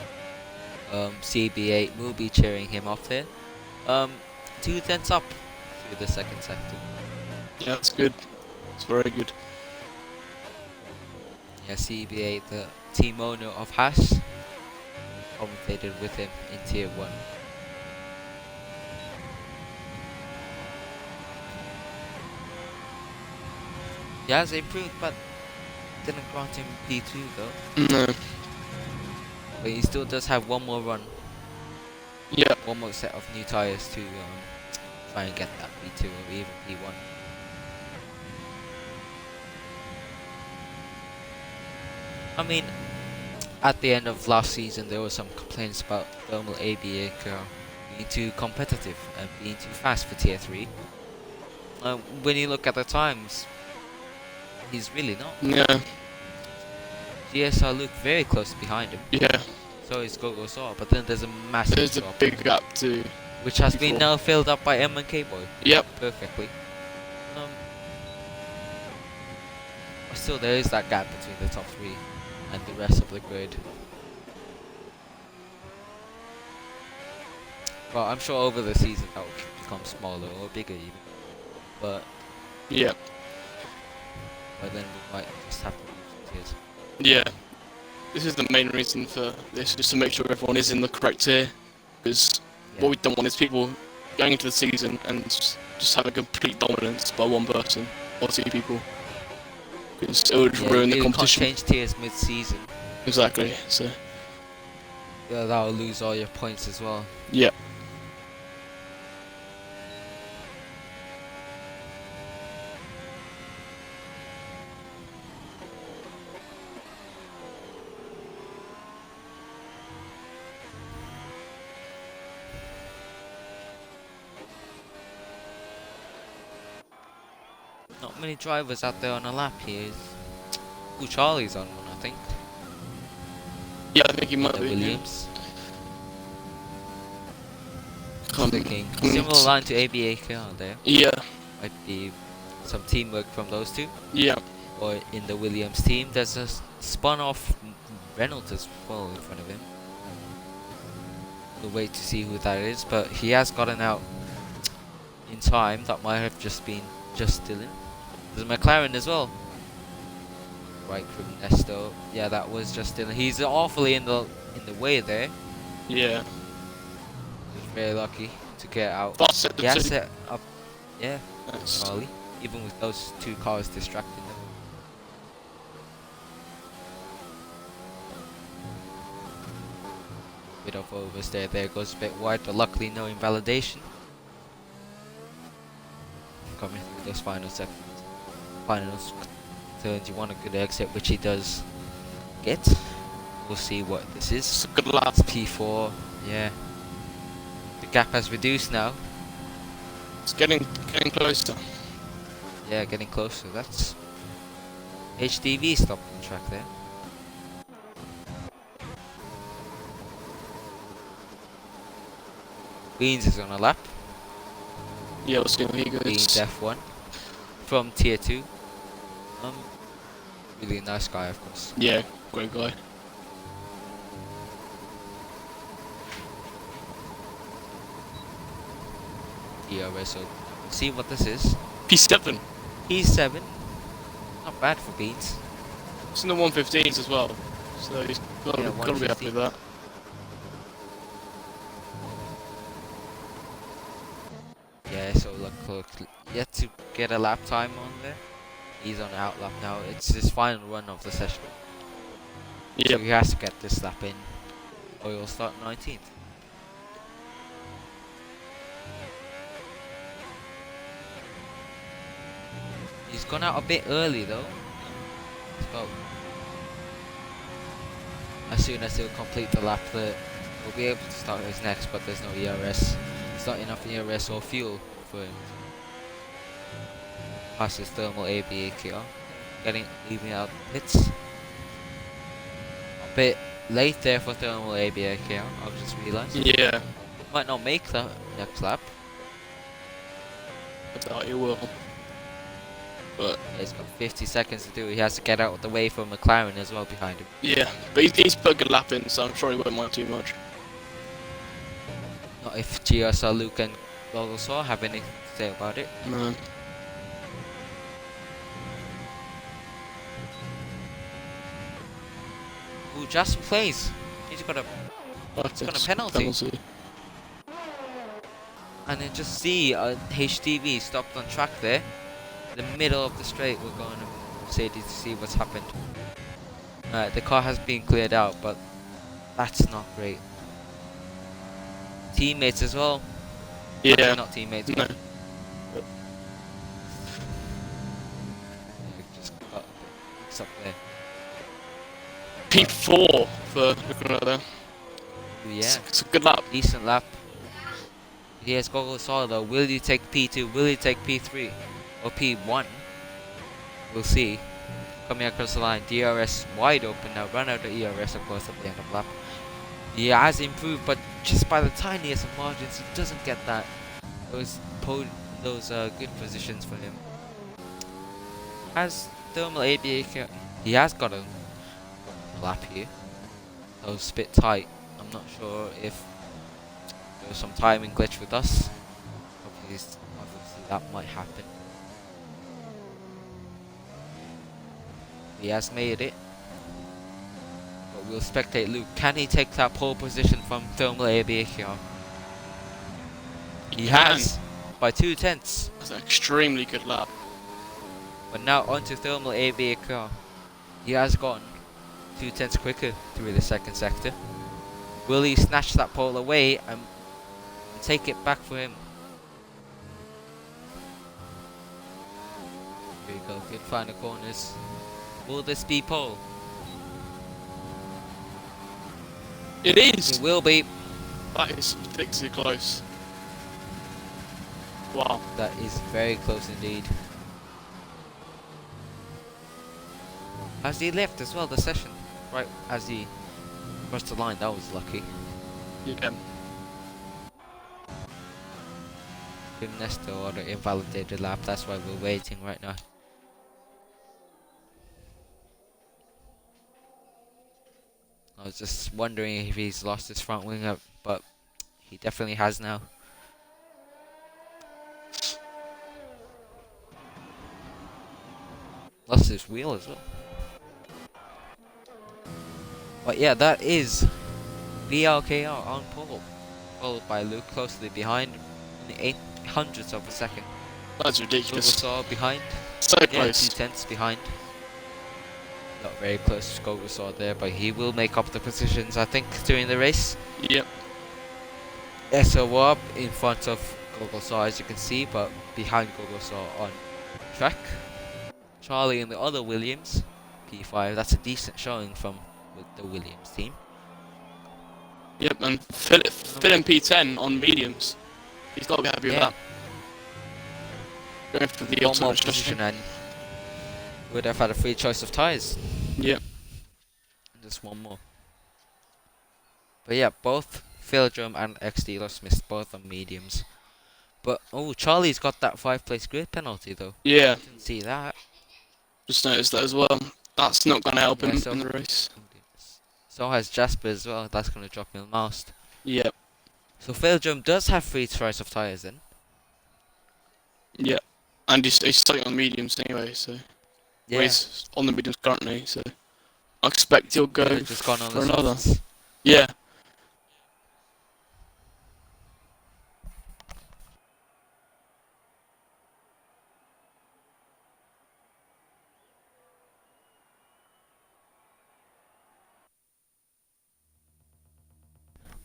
CB8 will be cheering him off there. 2 tenths up through the second sector. Yeah, that's good. It's very good. Yeah, CB8, the team owner of Hash, commentated with him in Tier 1. He has improved, but didn't grant him P2 though. No. But he still does have one more run, Yeah. one more set of new tyres to try and get that P2 or even P1. I mean, at the end of last season there were some complaints about thermal ABA car being too competitive and being too fast for tier 3. When you look at the times, he's really not. Yeah, GSR look very close behind him. yeah. So is Gogosaur, but then there's a massive There's a drop, big gap too. which has been before. now filled up by M&K Boy Yep. perfectly. But still, there is that gap between the top 3 and the rest of the grid. But I'm sure over the season that will become smaller or bigger even. But Yep. then we might just have to leave tiers. Yeah. This is the main reason for this, just to make sure everyone is in the correct tier. Because Yeah. what we don't want is people going into the season and just having complete dominance by one person or 2 people. Because it would Yeah, ruin the you competition. can't change tiers mid-season. Exactly. So, Yeah, that'll lose all your points as well. yeah. Not many drivers out there on a lap here. Ooh, Charlie's on one, I think. Yeah, I think he might The be. yeah. Williams. Come- Sticking. come- Similar line to ABAKR there. Yeah, Might be some teamwork from those two. yeah. Or in the Williams team, there's a spun off Reynolds as well in front of him. We'll wait to see who that is, but he has gotten out in time. That might have just been just Dylan. There's a McLaren as well. Right from Nesto. Yeah, that was just Dylan. He's awfully in the way there. Yeah. He was very lucky to get out. That's it. He has set up, yeah, That's- Charlie, even with those 2 cars distracting them. Bit of oversteer there, goes a bit wide, but luckily no invalidation. Coming through those final seconds, final turns, you want a good exit, which he does get. We'll see what this is. It's a good lap. It's P4, yeah. The gap has reduced now. It's getting closer. Yeah, getting closer. That's HDV stopped on track there. Beans is on a lap. Yeah, we'll see how he Beans goes. F1 from tier 2. Really nice guy, of course. Yeah, great guy. DRS. So see what this is. P7. P7. Not bad for Beans. It's in the 115s as well. So he's gotta, Yeah, gotta be happy with that. Yeah, so look, yet to get a lap time on there. He's on out lap now. It's his final run of the session. So Yep. he has to get this lap in, or he'll start 19th. He's gone out a bit early though. So as soon as he'll complete the lap, he'll be able to start his next, but there's no ERS. There's not enough ERS or fuel for him. Pass his thermal ABAKR. Leaving out pits. A bit late there for thermal ABAKR, I've just realised. Yeah, Might not make the next lap. I doubt he will. But He's got 50 seconds to do it. He has to get out of the way for McLaren as well behind him. yeah, but he's put a good lap in, so I'm sure he won't mind too much. Not if GSR, Luke and Bulbasaur have anything to say about it. No. Ooh, Justin plays. He's got a... But got a it's penalty. And then just see HTV stopped on track there. In the middle of the straight, we're going to Mercedes to see what's happened. The car has been cleared out, but that's not great. Teammates as well. Yeah. Actually, not teammates. No. But just got a bit mixed up there. P4 for looking at that. Ooh, yeah, It's a good lap. decent lap. Here's Gogo Solo. Will you take P2? Will you take P3? Or P1? We'll see. Coming across the line, DRS wide open now. Run out of ERS, of course, at the end of lap. He has improved, but just by the tiniest of margins, he doesn't get those good positions for him. As Thermal ABA, he has got a lap here. That was a bit tight. I'm not sure if there was some timing glitch with us. Obviously that might happen. He has made it. But we'll spectate Luke. Can he take that pole position from Thermal ABA? He has by 2/10. That's an extremely good lap. But now onto Thermal ABA car. He has gone 2/10 quicker through the second sector. Will he snatch that pole away and take it back for him? Here we go, good final corners. Will this be pole? It is! It will be. That is ridiculously close. Wow. That is very close indeed. As he left as well the session, right as he crossed the line, that was lucky. Yeah. Ernesto or the invalidated lap, that's why we're waiting right now. I was just wondering if he's lost his front wing up, but he definitely has now. Lost his wheel as well. But yeah, that is BLKR on pole, followed by Luke closely behind in the 800ths of a second. That's ridiculous. Gogosaw behind. So Yeah, close. 2/10 behind. Not very close to Gogosaw there, but he will make up the positions, I think, during the race. Yep. SOR in front of Gogosaw, as you can see, but behind Gogosaw on track. Charlie and the other Williams, P5. That's a decent showing from the Williams team. Yep, and Phil in P10 on mediums. He's got to be happy with that. Going for the One more ultimate position and would have had a free choice of tyres. Yep. Just one more. But yeah, both Phildrum and X-Dealers missed both on mediums. But oh, Charlie's got that 5th-place grid penalty though. Yeah. Didn't see that. Just noticed that as well. That's not going to help him so in the race. So has Jasper as well. That's going to drop him last. Yep. So Phildrum does have free choice of tyres then. Yep. And he's starting on mediums anyway, so Yeah. well, he's on the mediums currently, so I expect he'll go Could've just gone on for the another. softs. Yeah.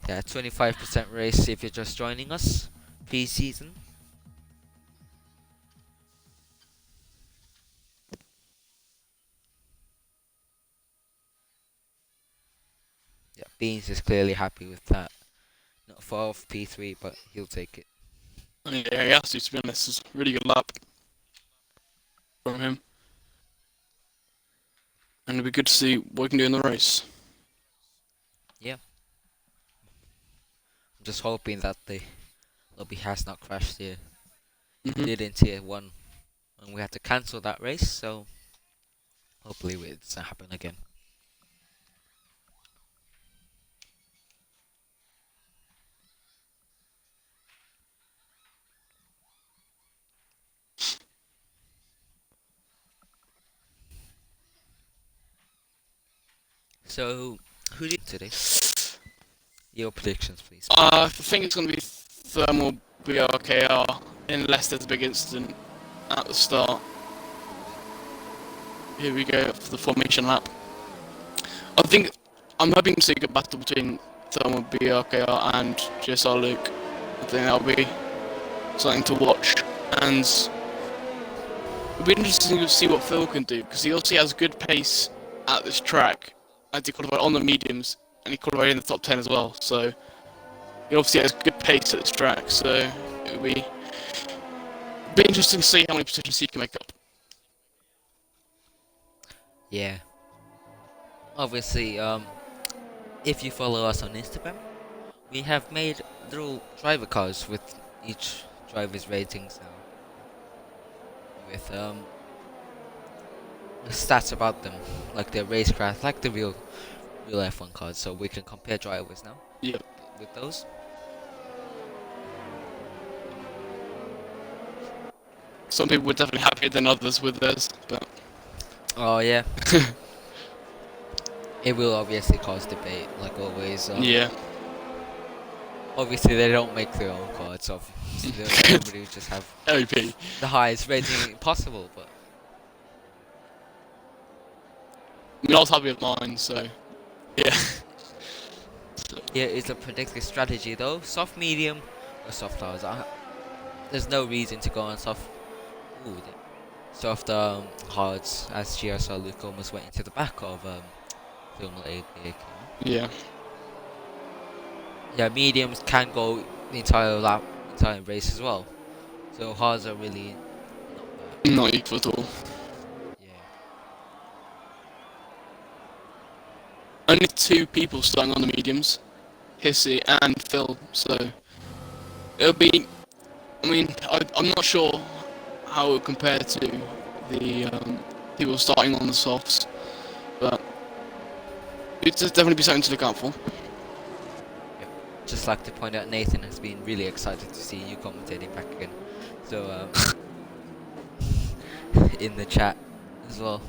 Yeah, 25% race if you're just joining us. Pre-season. Yeah, Beans is clearly happy with that. Not far off P3, but he'll take it. Yeah, he has to be honest. It's a really good lap from him. And it'll be good to see what he can do in the race. Yeah. I'm just hoping that the lobby has not crashed here. It did in tier 1. And we had to cancel that race, so hopefully it doesn't happen again. So, who did today? Your predictions, please. I think it's going to be Thermal BRKR, unless there's a big incident at the start. Here we go for the formation lap. I'm hoping to see a good battle between Thermal BRKR and GSR Luke. I think that'll be something to watch. And it'll be interesting to see what Phil can do, because he also has good pace at this track, as he qualified on the mediums, and he qualified in the top 10 as well, so he obviously has good pace at this track, so it'll be interesting to see how many positions he can make up. Yeah. Obviously, if you follow us on Instagram, we have made little driver cards with each driver's ratings now, with stats about them, like their racecraft, like the real F1 cards, so we can compare drivers now. Yep. With those. Some people were definitely happier than others with theirs, but Oh yeah. It will obviously cause debate, like always. yeah. Obviously, they don't make their own cards, so everybody would just have OP. the highest rating possible. But I mean, I was happy with mine, so yeah. here is a predictive strategy though: soft, medium, or soft hard. There's no reason to go on soft. Ooh, soft hards, as GSR Luke almost went into the back of Formula A. Yeah. Yeah, mediums can go the entire lap, entire race as well. So hards are really not bad. Not equal at all. Yeah. Only 2 people starting on the mediums, Hissy and Phil, so it'll be. I mean, I'm not sure how it will compare to the people starting on the softs, but it's definitely be something to look out for. Just like to point out, Nathan has been really excited to see you commentating back again. So in the chat as well.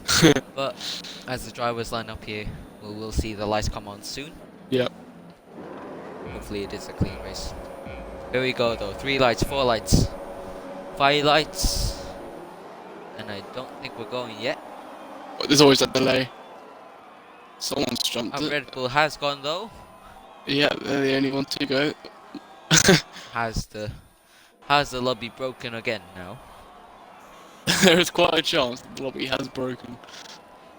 But as the drivers line up here, we'll see the lights come on soon. Yep. Hopefully it is a clean race. Here we go though. 3 lights, 4 lights, 5 lights, and I don't think we're going yet. But there's always a delay. Someone's jumped Our it. Red Bull has gone though. Yeah, they're the only one to go. Has the lobby broken again now? There is quite a chance that the lobby has broken.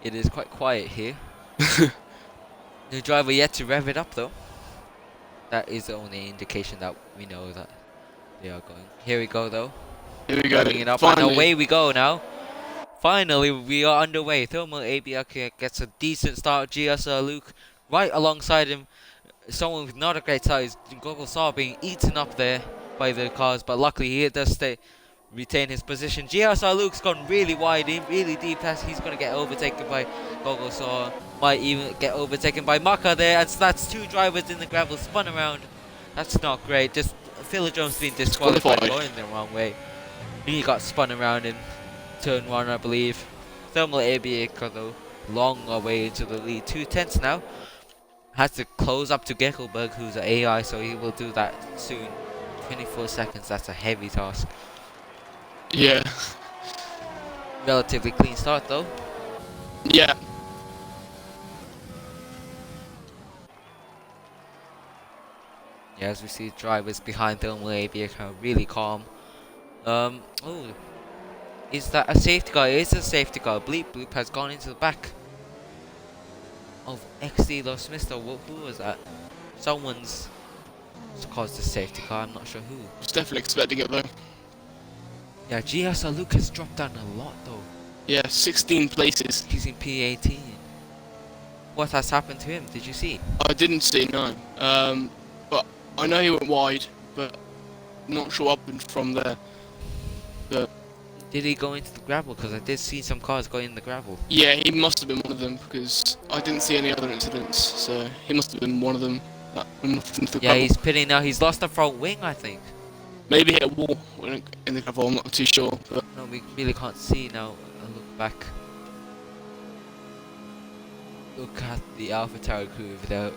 It is quite quiet here. The driver yet to rev it up though. That is the only indication that we know that they are going. Here we go though. Here we go. Revving it up Finally. and away we go now. Finally we are underway. Thermal ABR gets a decent start. GSR Luke right alongside him. Someone with not a great size. Gogol saw being eaten up there by the cars, but luckily he does retain his position. GSR Luke's gone really wide in, really deep as he's going to get overtaken by Gogol Saw. Might even get overtaken by Maka there, and so that's 2 drivers in the gravel spun around. That's not great. Just Phil Jones being disqualified, going the wrong way. He got spun around in turn 1, I believe. Thermal ABA though, long away into the lead. 2 tenths now. Has to close up to Geckelberg, who's an AI, so he will do that soon. 24 seconds, that's a heavy task. Yeah. Relatively clean start though. Yeah. Yeah, as we see drivers behind Thermal ABA are really calm. Oh, is that a safety car? It is a safety car. Bleep Bloop has gone into the back of XD Los Mister. Who was that? Someone's caused a safety car. I'm not sure who. I was definitely expecting it though. Yeah, GSR Luke has dropped down a lot though. Yeah, 16 places. He's in P18. What has happened to him? Did you see? I didn't see, no. But I know he went wide, but not sure what happened from there. But Did he go into the gravel? Because I did see some cars going in the gravel. yeah, he must have been one of them because I didn't see any other incidents. So he must have been one of them that went into the Yeah, gravel. he's pitting now. He's lost the front wing, I think. Maybe hit a wall in the gravel. I'm not too sure. But No, we really can't see now. I'll look back. Look at the Alpha Tower crew without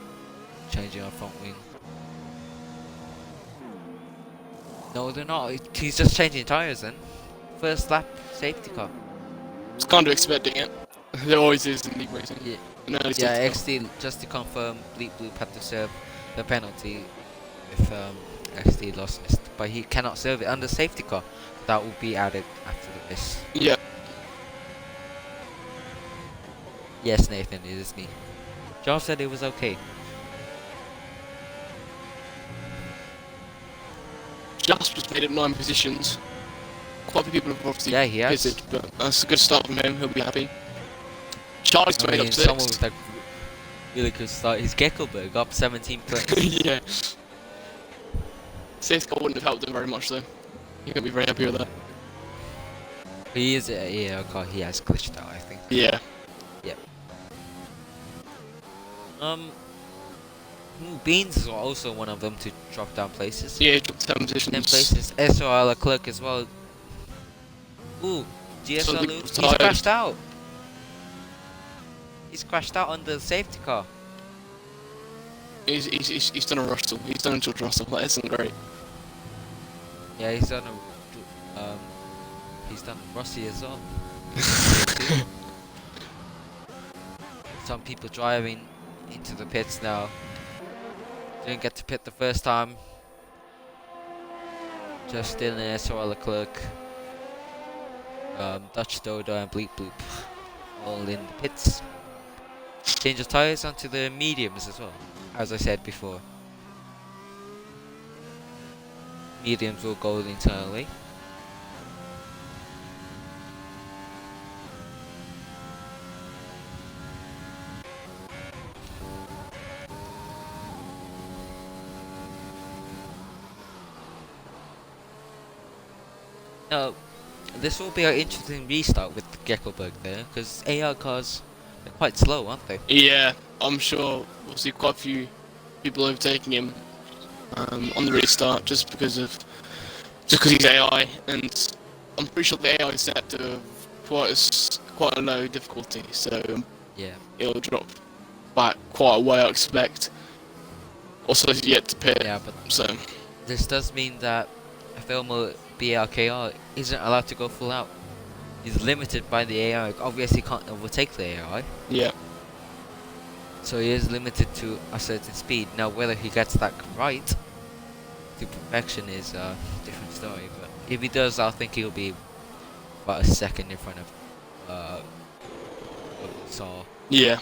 changing our front wing. No, they're not. He's just changing tyres then. First lap safety car. I was kind of expecting it. There always is in league racing. Yeah, An early yeah. safety car. XD, just to confirm, Bleep Bloop had to serve the penalty if XD lost missed, but he cannot serve it under safety car. That will be added after the race. Yeah. Yes, Nathan, it is me. Josh said it was okay. Jasper's made it 9 positions. Quite a few people have obviously Yeah, he has. pitted, but that's a good start from him. He'll be happy. Charlie's I made mean, up someone 6th. with like really good start. His Geckelberg up 17 points. Yeah. 6th goal wouldn't have helped him very much though. You're gonna be very happy with that. He is, yeah, God, he has glitched out, I think. Yeah. Beans is also one of them to drop down places. Yeah, he dropped 10 positions. 10 places. SOL Leclerc as well. Ooh, GSL Luke, he's retired. crashed out. He's crashed out on the safety car. He's done a Russell. He's done a George Russell. That isn't great. Yeah, he's done Rossi as well. Some people driving into the pits now. Didn't get to pit the first time. Justin and SOL Leclerc. Dutch Dodo and Bleep Bloop. All in the pits. Change of tyres onto the mediums as well. As I said before. Mediums will go internally. Now, this will be an interesting restart with Geckelberg there, because AR cars are quite slow, aren't they? Yeah, I'm sure we'll see quite a few people overtaking him on the restart just because he's AI, and I'm pretty sure the AI is set to quite a low difficulty, so Yeah. it'll drop back quite a way, I expect. Also, he's yet to pit, Yeah, but so this does mean that Thermal BRKR isn't allowed to go full out. He's limited by the AI. Obviously, can't overtake the AI, yeah. so he is limited to a certain speed. Now, whether he gets that right to perfection is a different story. But if he does, I think he'll be about a second in front of Saul. Yeah.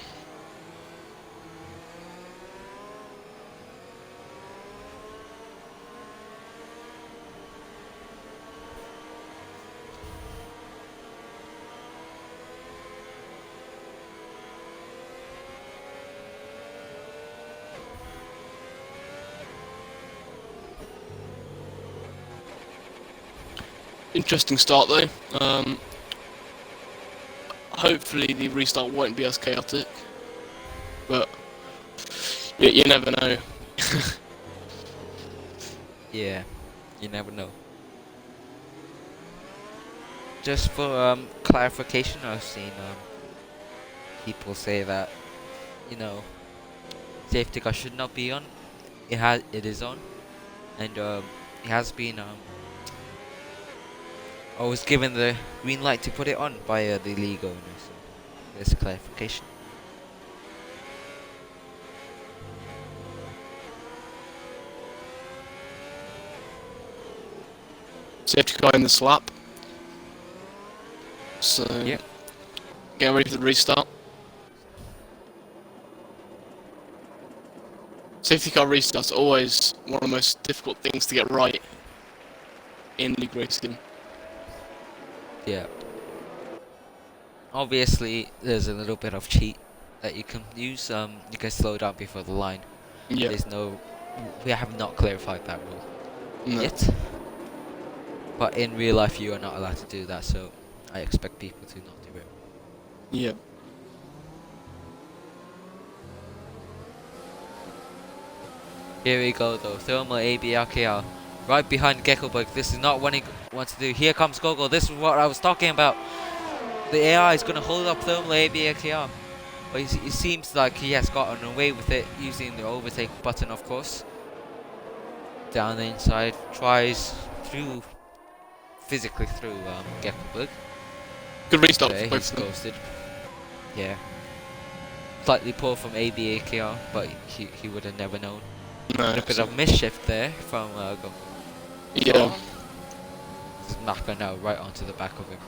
Interesting start though. Hopefully the restart won't be as chaotic, but you never know. Yeah, you never know. Just for clarification, I've seen people say that, you know, safety car should not be on. It is on, and it has been I was given the green light to put it on by the league owner. So there's clarification. Safety car in the slap. So Yeah. get ready for the restart. Safety car restarts are always one of the most difficult things to get right in league racing. Yeah. Obviously, there's a little bit of cheat that you can use. You can slow down before the line. Yeah. We have not clarified that rule No. yet. But in real life, you are not allowed to do that. So I expect people to not do it. Yeah. Here we go though. Thermal ABRKR right behind Geckelberg. This is not what he wants to do. Here comes Gogo. This is what I was talking about. The AI is going to hold up Thermal ABRKR. But it seems like he has gotten away with it using the overtake button, of course. Down the inside. Tries through, physically through Geckelberg. Good restart There, for both he's of them. ghosted. Yeah. Slightly poor from ABAKR, but he would have never known. No. A bit of mischief there from Gogo. Yeah. This is Maka now right onto the back of him.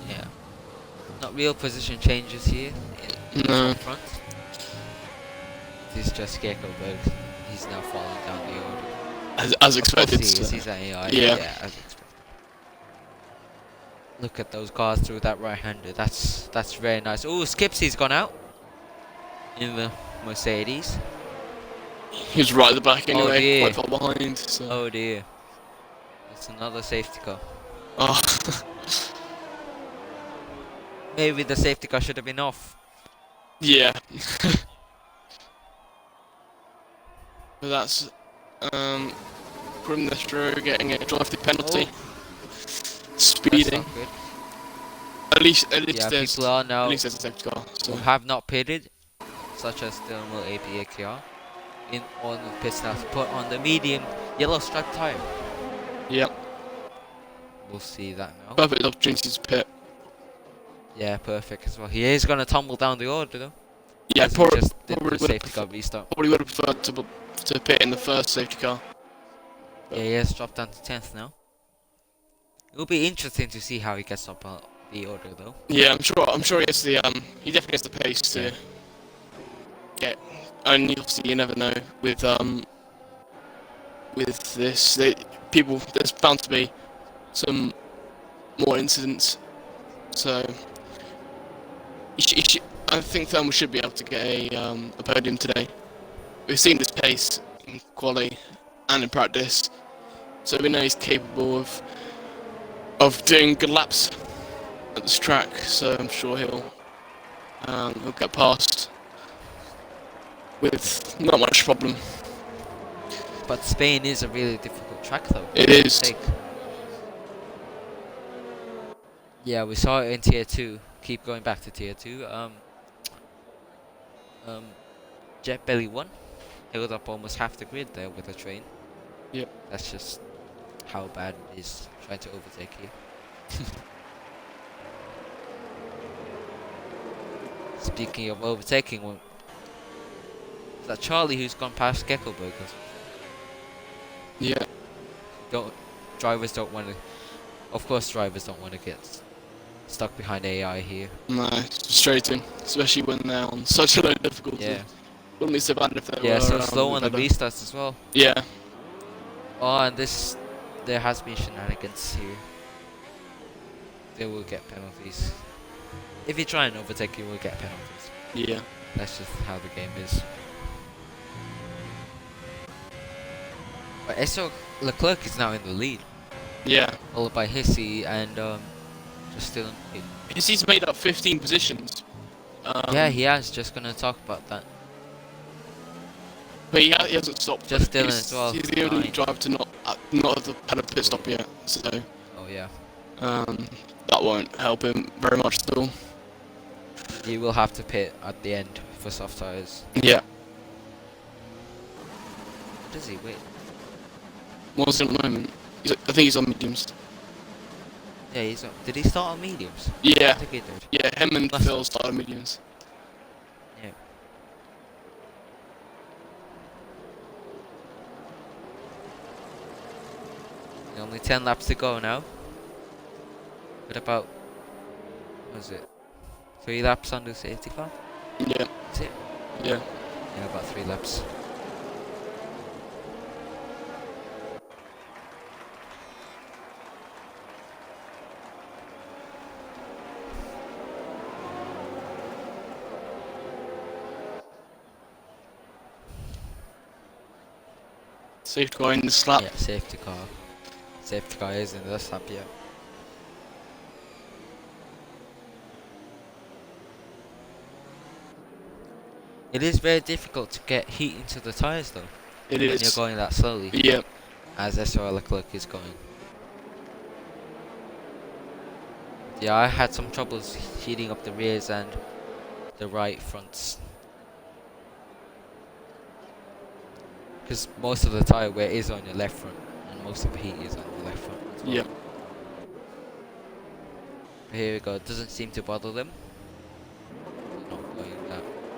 Yeah. Not real position changes here. No. up front. This is just Geckoberg. He's now falling down the order. As Of course expected. he is. So. He's an AI. Yeah. As expected. Look at those cars through that right-hander. That's very nice. Oh, Skipsy's gone out in the Mercedes. He was right at the back anyway, dear. quite far behind. So. Oh dear. That's another safety car. Oh. Maybe the safety car should have been off. Yeah. But that's Grim Nestro getting a drive-through penalty. That's Speeding. not good. At least Yeah, there's people are now at least there's a safety car. So. who have not pitted, such as Thermal APAKR, in on the pits now to put on the medium yellow striped tire. Yeah. We'll see that now. Perfect opportunity to pit. Yeah, perfect as well. He is gonna tumble down the order though. Yeah, As he probably, just did probably the would safety car have restart. preferred to pit in the first safety car. Yeah, he has dropped down to 10th now. It will be interesting to see how he gets up the order though. Yeah, I'm sure he has the he definitely has the pace to get. And obviously you never know with this. There's bound to be some more incidents. So I think Thermal should be able to get a podium today. We've seen this pace in quali and in practice, so we know he's capable of doing good laps at this track. So I'm sure he'll get past with not much problem. But Spain is a really difficult track though. It is. Yeah, we saw it in tier 2. Keep going back to tier 2. Jet Belly 1 held up almost half the grid there with a train. Yep. That's just how bad it is trying to overtake you. Speaking of overtaking, is that Charlie who's gone past Geckoberg? Yeah. Drivers don't want to. Of course, drivers don't want to get stuck behind AI here. No, it's frustrating, especially when they're on such a low difficulty. Yeah. Wouldn't be so bad if they were. Yeah, so slow on the better. restarts as well. Yeah. Oh, and there has been shenanigans here. They will get penalties. If you try and overtake, you will get penalties. Yeah. That's just how the game is. But Esso Leclerc is now in the lead, Yeah. followed by Hissy and just still. He's made up 15 positions. Yeah, he has. Just gonna talk about that. But he hasn't stopped. Just though. Dylan He's- as well. He's the only Fine. driver to not have had a pit stop yet, so Oh yeah. that won't help him very much at all. He will have to pit at the end for soft tires. Yeah. Does he? Wait. What's it at the moment? I think he's on mediums. Yeah, he's on. Did he start on mediums? I Yeah. think he did. Yeah, him and Must Phil have. started on mediums. Yeah. Only 10 laps to go now. But about, what was it? 3 laps under safety car? Yeah. Is it? Yeah. Yeah, about 3 laps. Safety car in the slap. Yeah, safety car. Safety car is in the lap, yeah. It is very difficult to get heat into the tyres though, It when is. you're going that slowly, Yeah. as SRL Leclerc is going. Yeah, I had some troubles heating up the rears and the right fronts. Because most of the tyre wear is on your left front, and most of the heat is on your left front as well. Yeah. Here we go, it doesn't seem to bother them.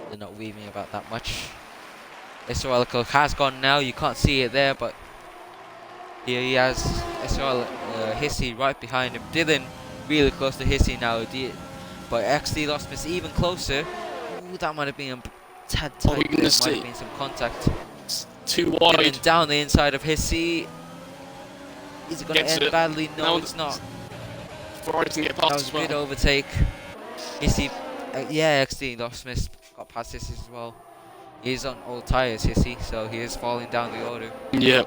They're not weaving about that much. SRL Leclerc has gone now, you can't see it there, but here he has SRL Hissy right behind him. Dylan really close to Hissy now, but XD Lostmus even closer. Ooh, that might have been a tad Are we tight. gonna There might see? have been some contact. It's too Coming wide. down the inside of his seat. Is it going to Gets end it. badly? No, No, it's not. Ferrari can get That past was as a good well. overtake. Hissy, yeah, actually, Smith got past Hissy as well. He's on old tyres, Hissy, so he is falling down the order. Yeah.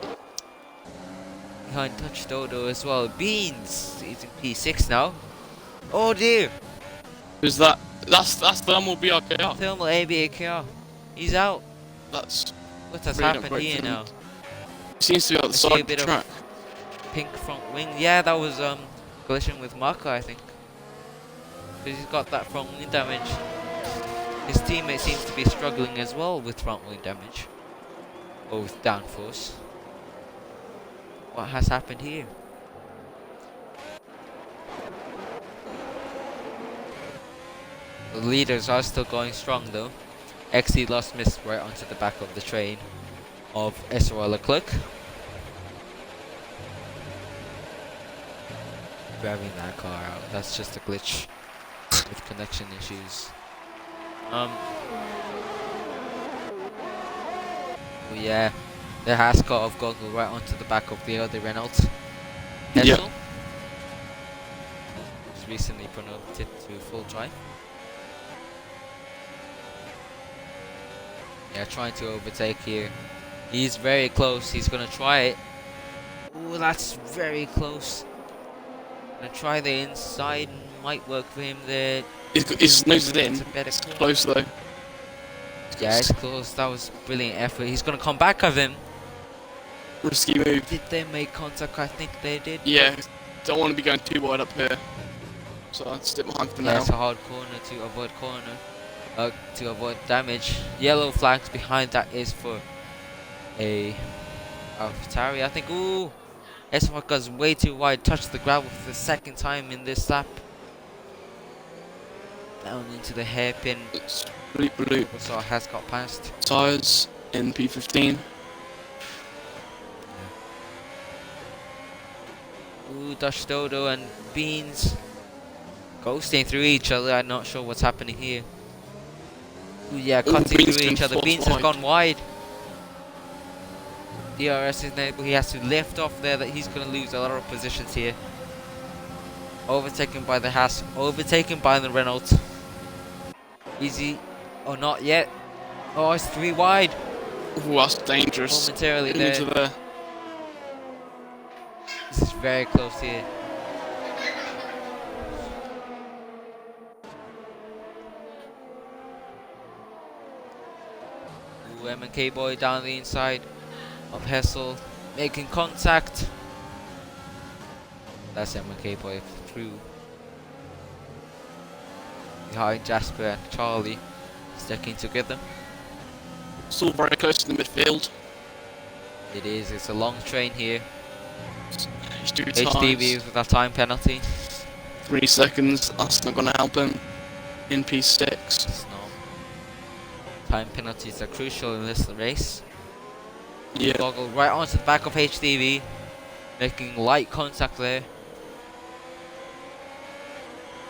Behind Touch Dodo as well. Beans, he's in P6 now. Oh dear, Who's that? That's Thermal BRKR. Thermal ABAKR. He's out. That's What has really not happened great here for him. now? Seems to be at the I see side a of the bit of track. Pink front wing. Yeah, that was collision with Marco, I think. Because he's got that front wing damage. His teammate seems to be struggling as well with front wing damage. Or with downforce. What has happened here? The leaders are still going strong though. XC lost miss right onto the back of the train of Esra Leclerc. Grabbing that car out. That's just a glitch with connection issues. Oh yeah, the Hascar of Goggle right onto the back of the other Renault. Yeah. Hessel, who's recently promoted to full drive. Yeah, trying to overtake here. He's very close. He's gonna try it. Ooh, that's very close. Gonna try the inside. Might work for him there. He's nosed it in. It's a better It's call. close though. Yeah, it's close. That was brilliant effort. He's gonna come back of him. Risky move. Did they make contact? I think they did. Yeah. Don't want to be going too wide up here. So I'll step behind for Yeah, now. it's a hard corner to avoid to avoid damage. Yellow flags behind that is for a AlphaTauri, I think. Ooh, Esmarka's way too wide. Touched the gravel for the second time in this lap. Down into the hairpin. It's blue. So has got past. Tyres in P15. Ooh, Dash Dodo and Beans ghosting through each other. I'm not sure what's happening here. Ooh, yeah, Ooh, cutting Beans through been each other. forced Beans has wide. gone wide. DRS is able. He has to lift off there. That he's going to lose a lot of positions here. Overtaken by the Haas. Overtaken by the Renault. Easy. Oh, not yet. Oh, it's 3 wide. Ooh, that's dangerous. Momentarily Into there. there. This is very close here. Ooh, M&K boy down the inside of Hessel, making contact. That's M&K boy through. Behind Jasper and Charlie, sticking together. Still very close to the midfield. It is. It's a long train here. HDB HDB with a time penalty. 3 seconds. That's not going to help him. In P6. It's not. Time penalties are crucial in this race. Yeah. Goggle right onto the back of HDB, making light contact there.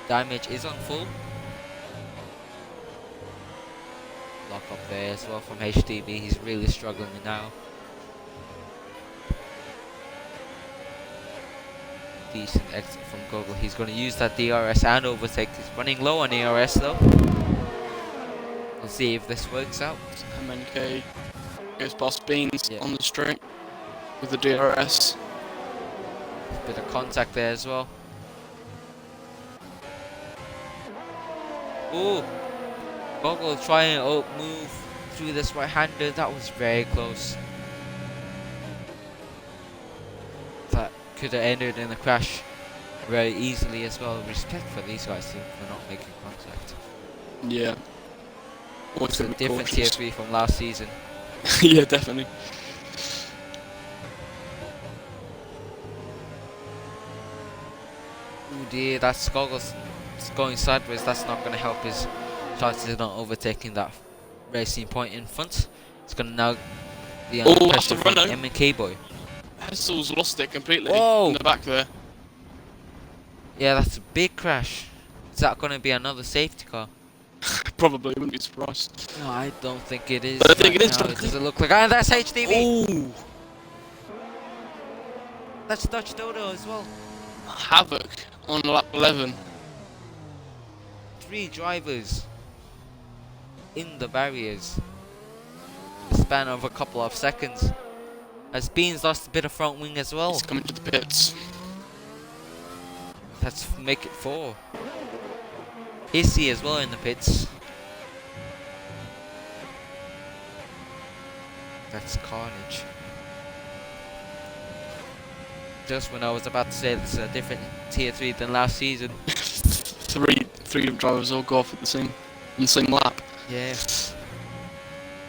Damage is on full. Lock up there as well from HDB. He's really struggling now. Decent exit from Goggle. He's going to use that DRS and overtake. He's running low on ERS though. We'll see if this works out. MNK goes past Beans Yeah. on the straight with the DRS. Bit of contact there as well. Ooh, Goggle trying to move through this right-hander. That was very close. That could have ended in a crash very easily as well. Respect for these guys for not making contact. Yeah. Always It's a gonna be different tier cautious. 3 from last season. Yeah, definitely. Ooh dear, that's Goggles going sideways. That's not going to help his chances of not overtaking that racing point in front. It's going to now be under Oh, that's pressure a from Renault. M&K boy. Hessel's lost it completely Whoa. in the back there. Yeah, that's a big crash. Is that going to be another safety car? Probably, wouldn't be surprised. No, I don't think it is. But I think right it is now. It Dunkley. doesn't look like. And that's HDB. Ooh, That's Dutch Dodo as well. Havoc on lap 11. 3 drivers in the barriers. The span of a couple of seconds. As Beans lost a bit of front wing as well. He's coming to the pits. Let's make it 4. Hissy as well in the pits. That's carnage. Just when I was about to say it's a different tier 3 than last season. three drivers all go off at on the same lap. Yeah.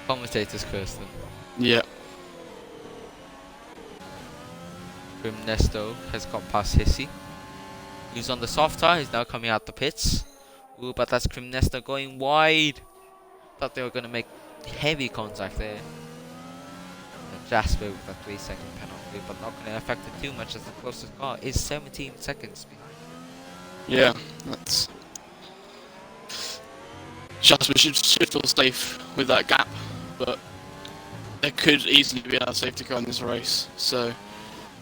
Commentators curse them. Yeah. Grim Nesto has got past Hissy. Who's on the soft tire, he's now coming out the pits. Ooh, but that's Grim Nesto going wide. Thought they were going to make heavy contact there. And Jasper with a 3-second penalty, but not going to affect it too much as the closest car is 17 seconds behind. Yeah, that's... Jasper should feel safe with that gap, but there could easily be another safety car in this race, so...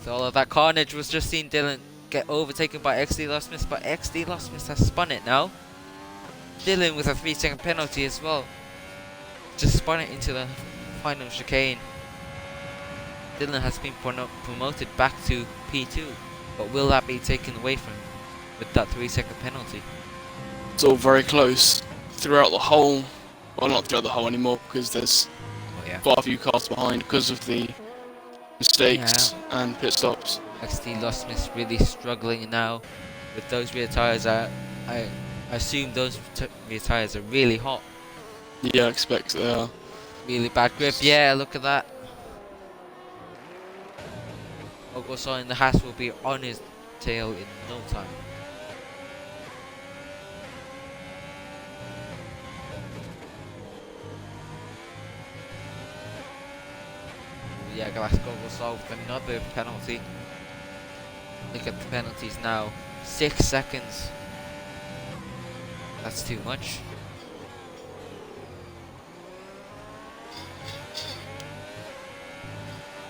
So all of that carnage was just seeing Dylan get overtaken by XD Lostmus, but XD Lostmus has spun it now. Dylan with a 3-second penalty as well. Just spun it into the final chicane. Dylan has been promoted back to P2, but will that be taken away from him with that 3-second penalty? It's all very close throughout the whole... Well, not throughout the whole anymore, because there's quite a few cars behind because of the mistakes and pit stops. XD Lostmus really struggling now with those rear tyres. I assume those rear tyres are really hot. Yeah, I expect they are. Really bad grip. Yeah, look at that. Ogoso in the Haas will be on his tail in no time. Yeah, Glasgow will solve another penalty. Look at the penalties now. 6 seconds. That's too much.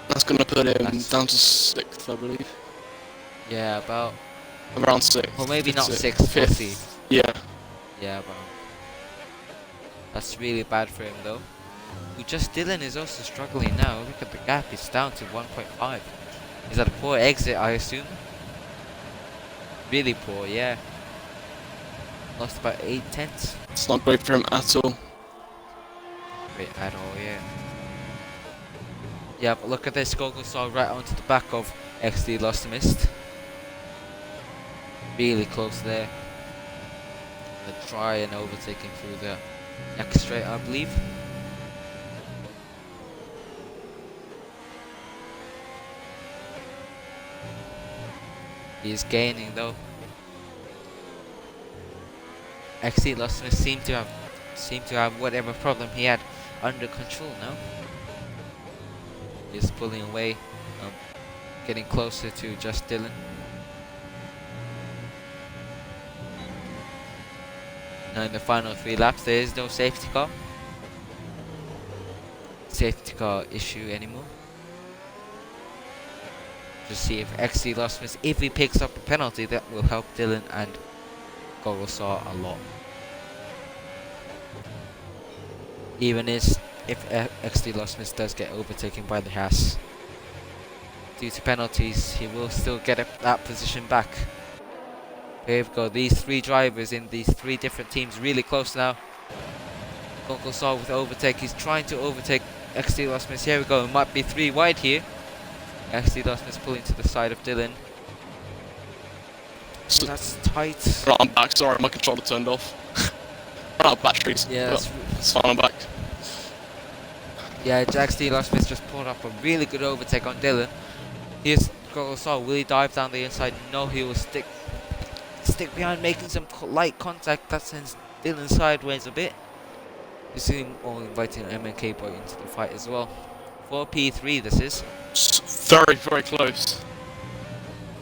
That's going to put him down to 6th, I believe. Yeah, about... Around 6th. Well, maybe not 6th, 5th. 5th. Yeah. Yeah, but... That's really bad for him, though. Just Dylan is also struggling now. Look at the gap, it's down to 1.5. Is that a poor exit, I assume? Really poor, yeah. Lost about 8/10. It's not great for him at all. Great at all, yeah. Yeah, but look at this. Gogo saw right onto the back of XD Lost Mist. Really close there. They try and overtaking through the next straight, I believe. He is gaining though. XD Lostmus seemed to have whatever problem he had under control now. He's pulling away, getting closer to just Dylan. Now in the final 3 laps there is no safety car. Safety car issue anymore. Just see if XD Lostmus, if he picks up a penalty, that will help Dylan and Gorosaw a lot. Even if XD Lostmus does get overtaken by the Haas, due to penalties, he will still get that position back. Here we go, these 3 drivers in these 3 different teams really close now. Gorosaw with overtake, he's trying to overtake XD Lostmus. Here we go, it might be 3 wide here. XD Lostmus pulling to the side of Dylan. So that's tight. Right, I'm back. Sorry, my controller turned off. Ran out of batteries. Yeah, it's fine, I'm back. Yeah, XD Lostmus just pulled up a really good overtake on Dylan. Here's Gorosaw. Will he dive down the inside? No, he will stick behind, making some light contact. That sends Dylan sideways a bit. You see him all inviting MNK Boy into the fight as well. 4P3 this is. It's very, very close.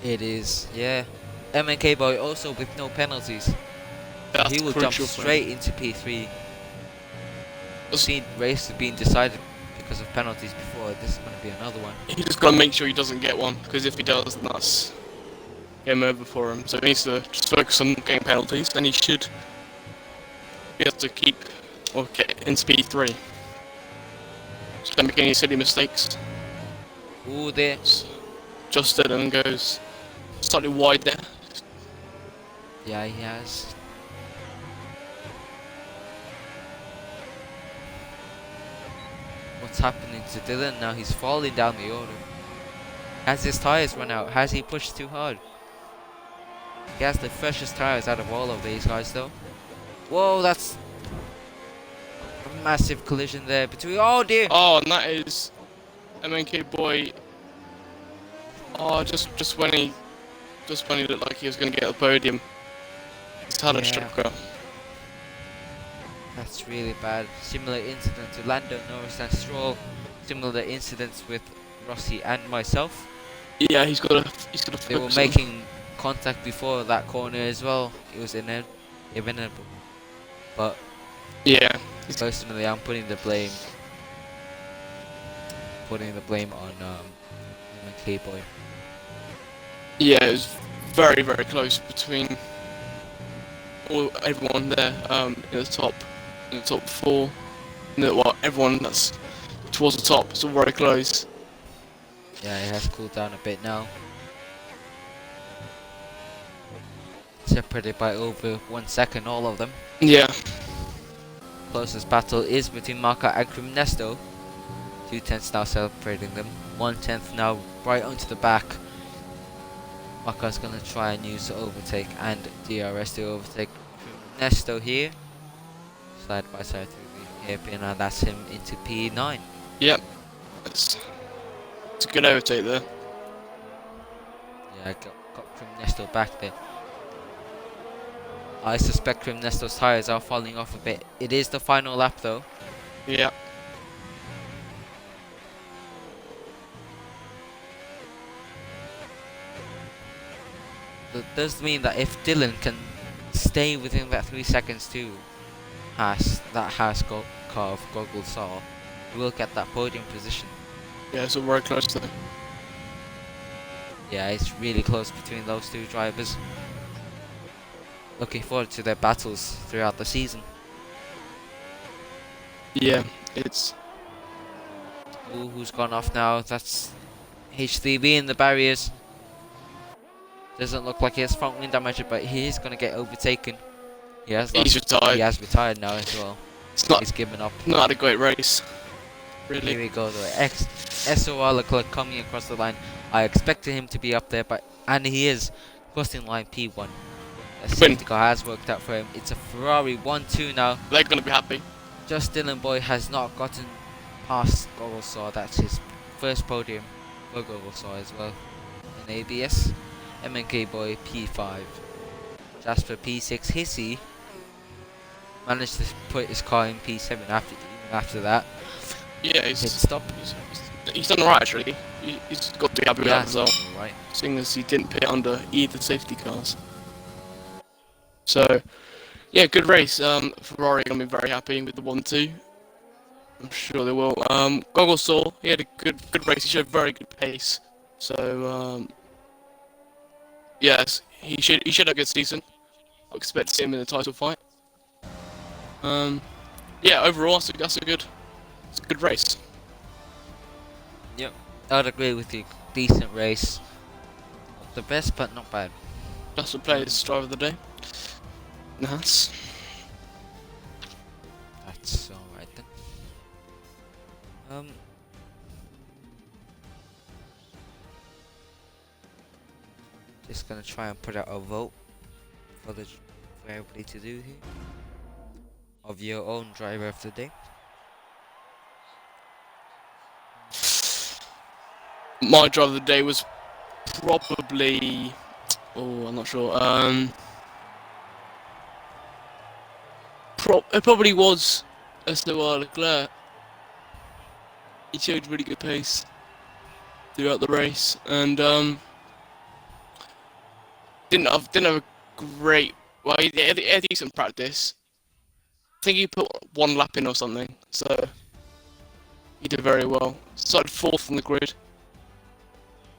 It is, yeah. MNK Boy also with no penalties. That's He will jump crucial for him. straight into P3. I've seen races being decided because of penalties before. This is going to be another one. He just got to make sure he doesn't get one, because if he does, then that's game over for him. So he needs to just focus on getting penalties, and he should be able to keep or get into P3. Just don't make any silly mistakes. Ooh, there. Just Dylan goes slightly wide there. Yeah, he has. What's happening to Dylan now? He's falling down the order. Has his tyres run out? Has he pushed too hard? He has the freshest tyres out of all of these guys though. Whoa, that's a massive collision there between... Oh dear! Oh, and that is MNK boy. Oh, just when he looked like he was going to get the podium, he's had a shocker. That's really bad. Similar incident to Lando Norris and Stroll. Similar incidents with Rossi and myself. Yeah, he's got to. They were making contact before that corner as well. It was inevitable. But yeah, personally, I'm putting the blame on MK boy. Yeah, it was very close between everyone there in the top 4. Well, everyone that's towards the top, it's all very close. Yeah, it has cooled down a bit now. Separated by over 1 second, all of them. Yeah. Closest battle is between Marca and Crimnesto. 2/10 now separating them. 1/10 now right onto the back. Marca's gonna try and use the overtake and DRS to overtake Crimnesto here. Side by side through the hairpin, and that's him into P9. Yep. It's a good overtake there. Yeah, got Crimnesto back there. I suspect Crimnesto's tyres are falling off a bit. It is the final lap though. Yeah. That does mean that if Dylan can stay within that 3 seconds too, car of Goggle saw, he will get that podium position. Yeah, it's all very close though. Yeah, it's really close between those two drivers. Looking forward to their battles throughout the season. Yeah, it's... Ooh, who's gone off now? That's HCB in the barriers. Doesn't look like he has front wing damage, but he is going to get overtaken. He's retired. He has retired now as well. He's given up. Not a great race, really. Here we go, the SOR Leclerc coming across the line. I expected him to be up there, and he is crossing line P1. The safety car has worked out for him. It's a Ferrari 1-2 now. They're going to be happy. Just Dylan Boy has not gotten past Gogglsaw. That's his first podium for Gogglsaw as well. In ABS, MNK Boy P5. Jasper P6. Hissy managed to put his car in P7 after that. Yeah, Hit stop. He's done alright actually. He's got to be happy with that result. Right. Seeing as he didn't pit under either safety cars. So, yeah, good race. Ferrari gonna be very happy with the 1-2. I'm sure they will. Gogglsaw, he had a good race. He showed very good pace. So, yes, he should have a good season. I expect to see him in the title fight. Yeah, overall, that's a good race. Yep, I'd agree with you. Decent race. Not the best, but not bad. That's the players' driver of the day. Nice. That's alright then. Just gonna try and put out a vote for everybody to do here. Of your own driver of the day. My driver of the day was probably... Oh, I'm not sure. It probably was SOR Leclerc. He showed really good pace throughout the race, and didn't have a great Well, he had decent practice. I think he put one lap in or something, so he did very well. Started fourth on the grid.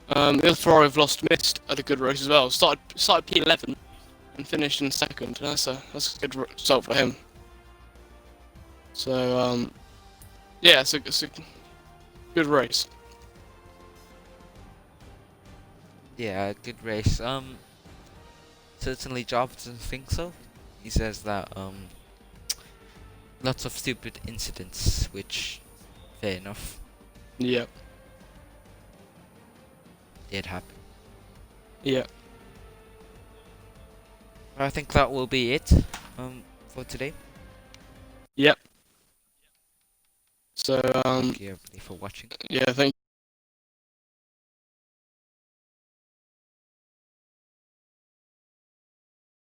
The other Ferrari have lost missed had a good race as well. Started P11 and finished in second. That's a good result for him. So yeah, it's a good race. Yeah, good race. Certainly Jarvis doesn't think so. He says that lots of stupid incidents, which fair enough, Yeah, did happen. yeah, I think that will be it for today. yeah. So Thank you everybody for watching. yeah, thank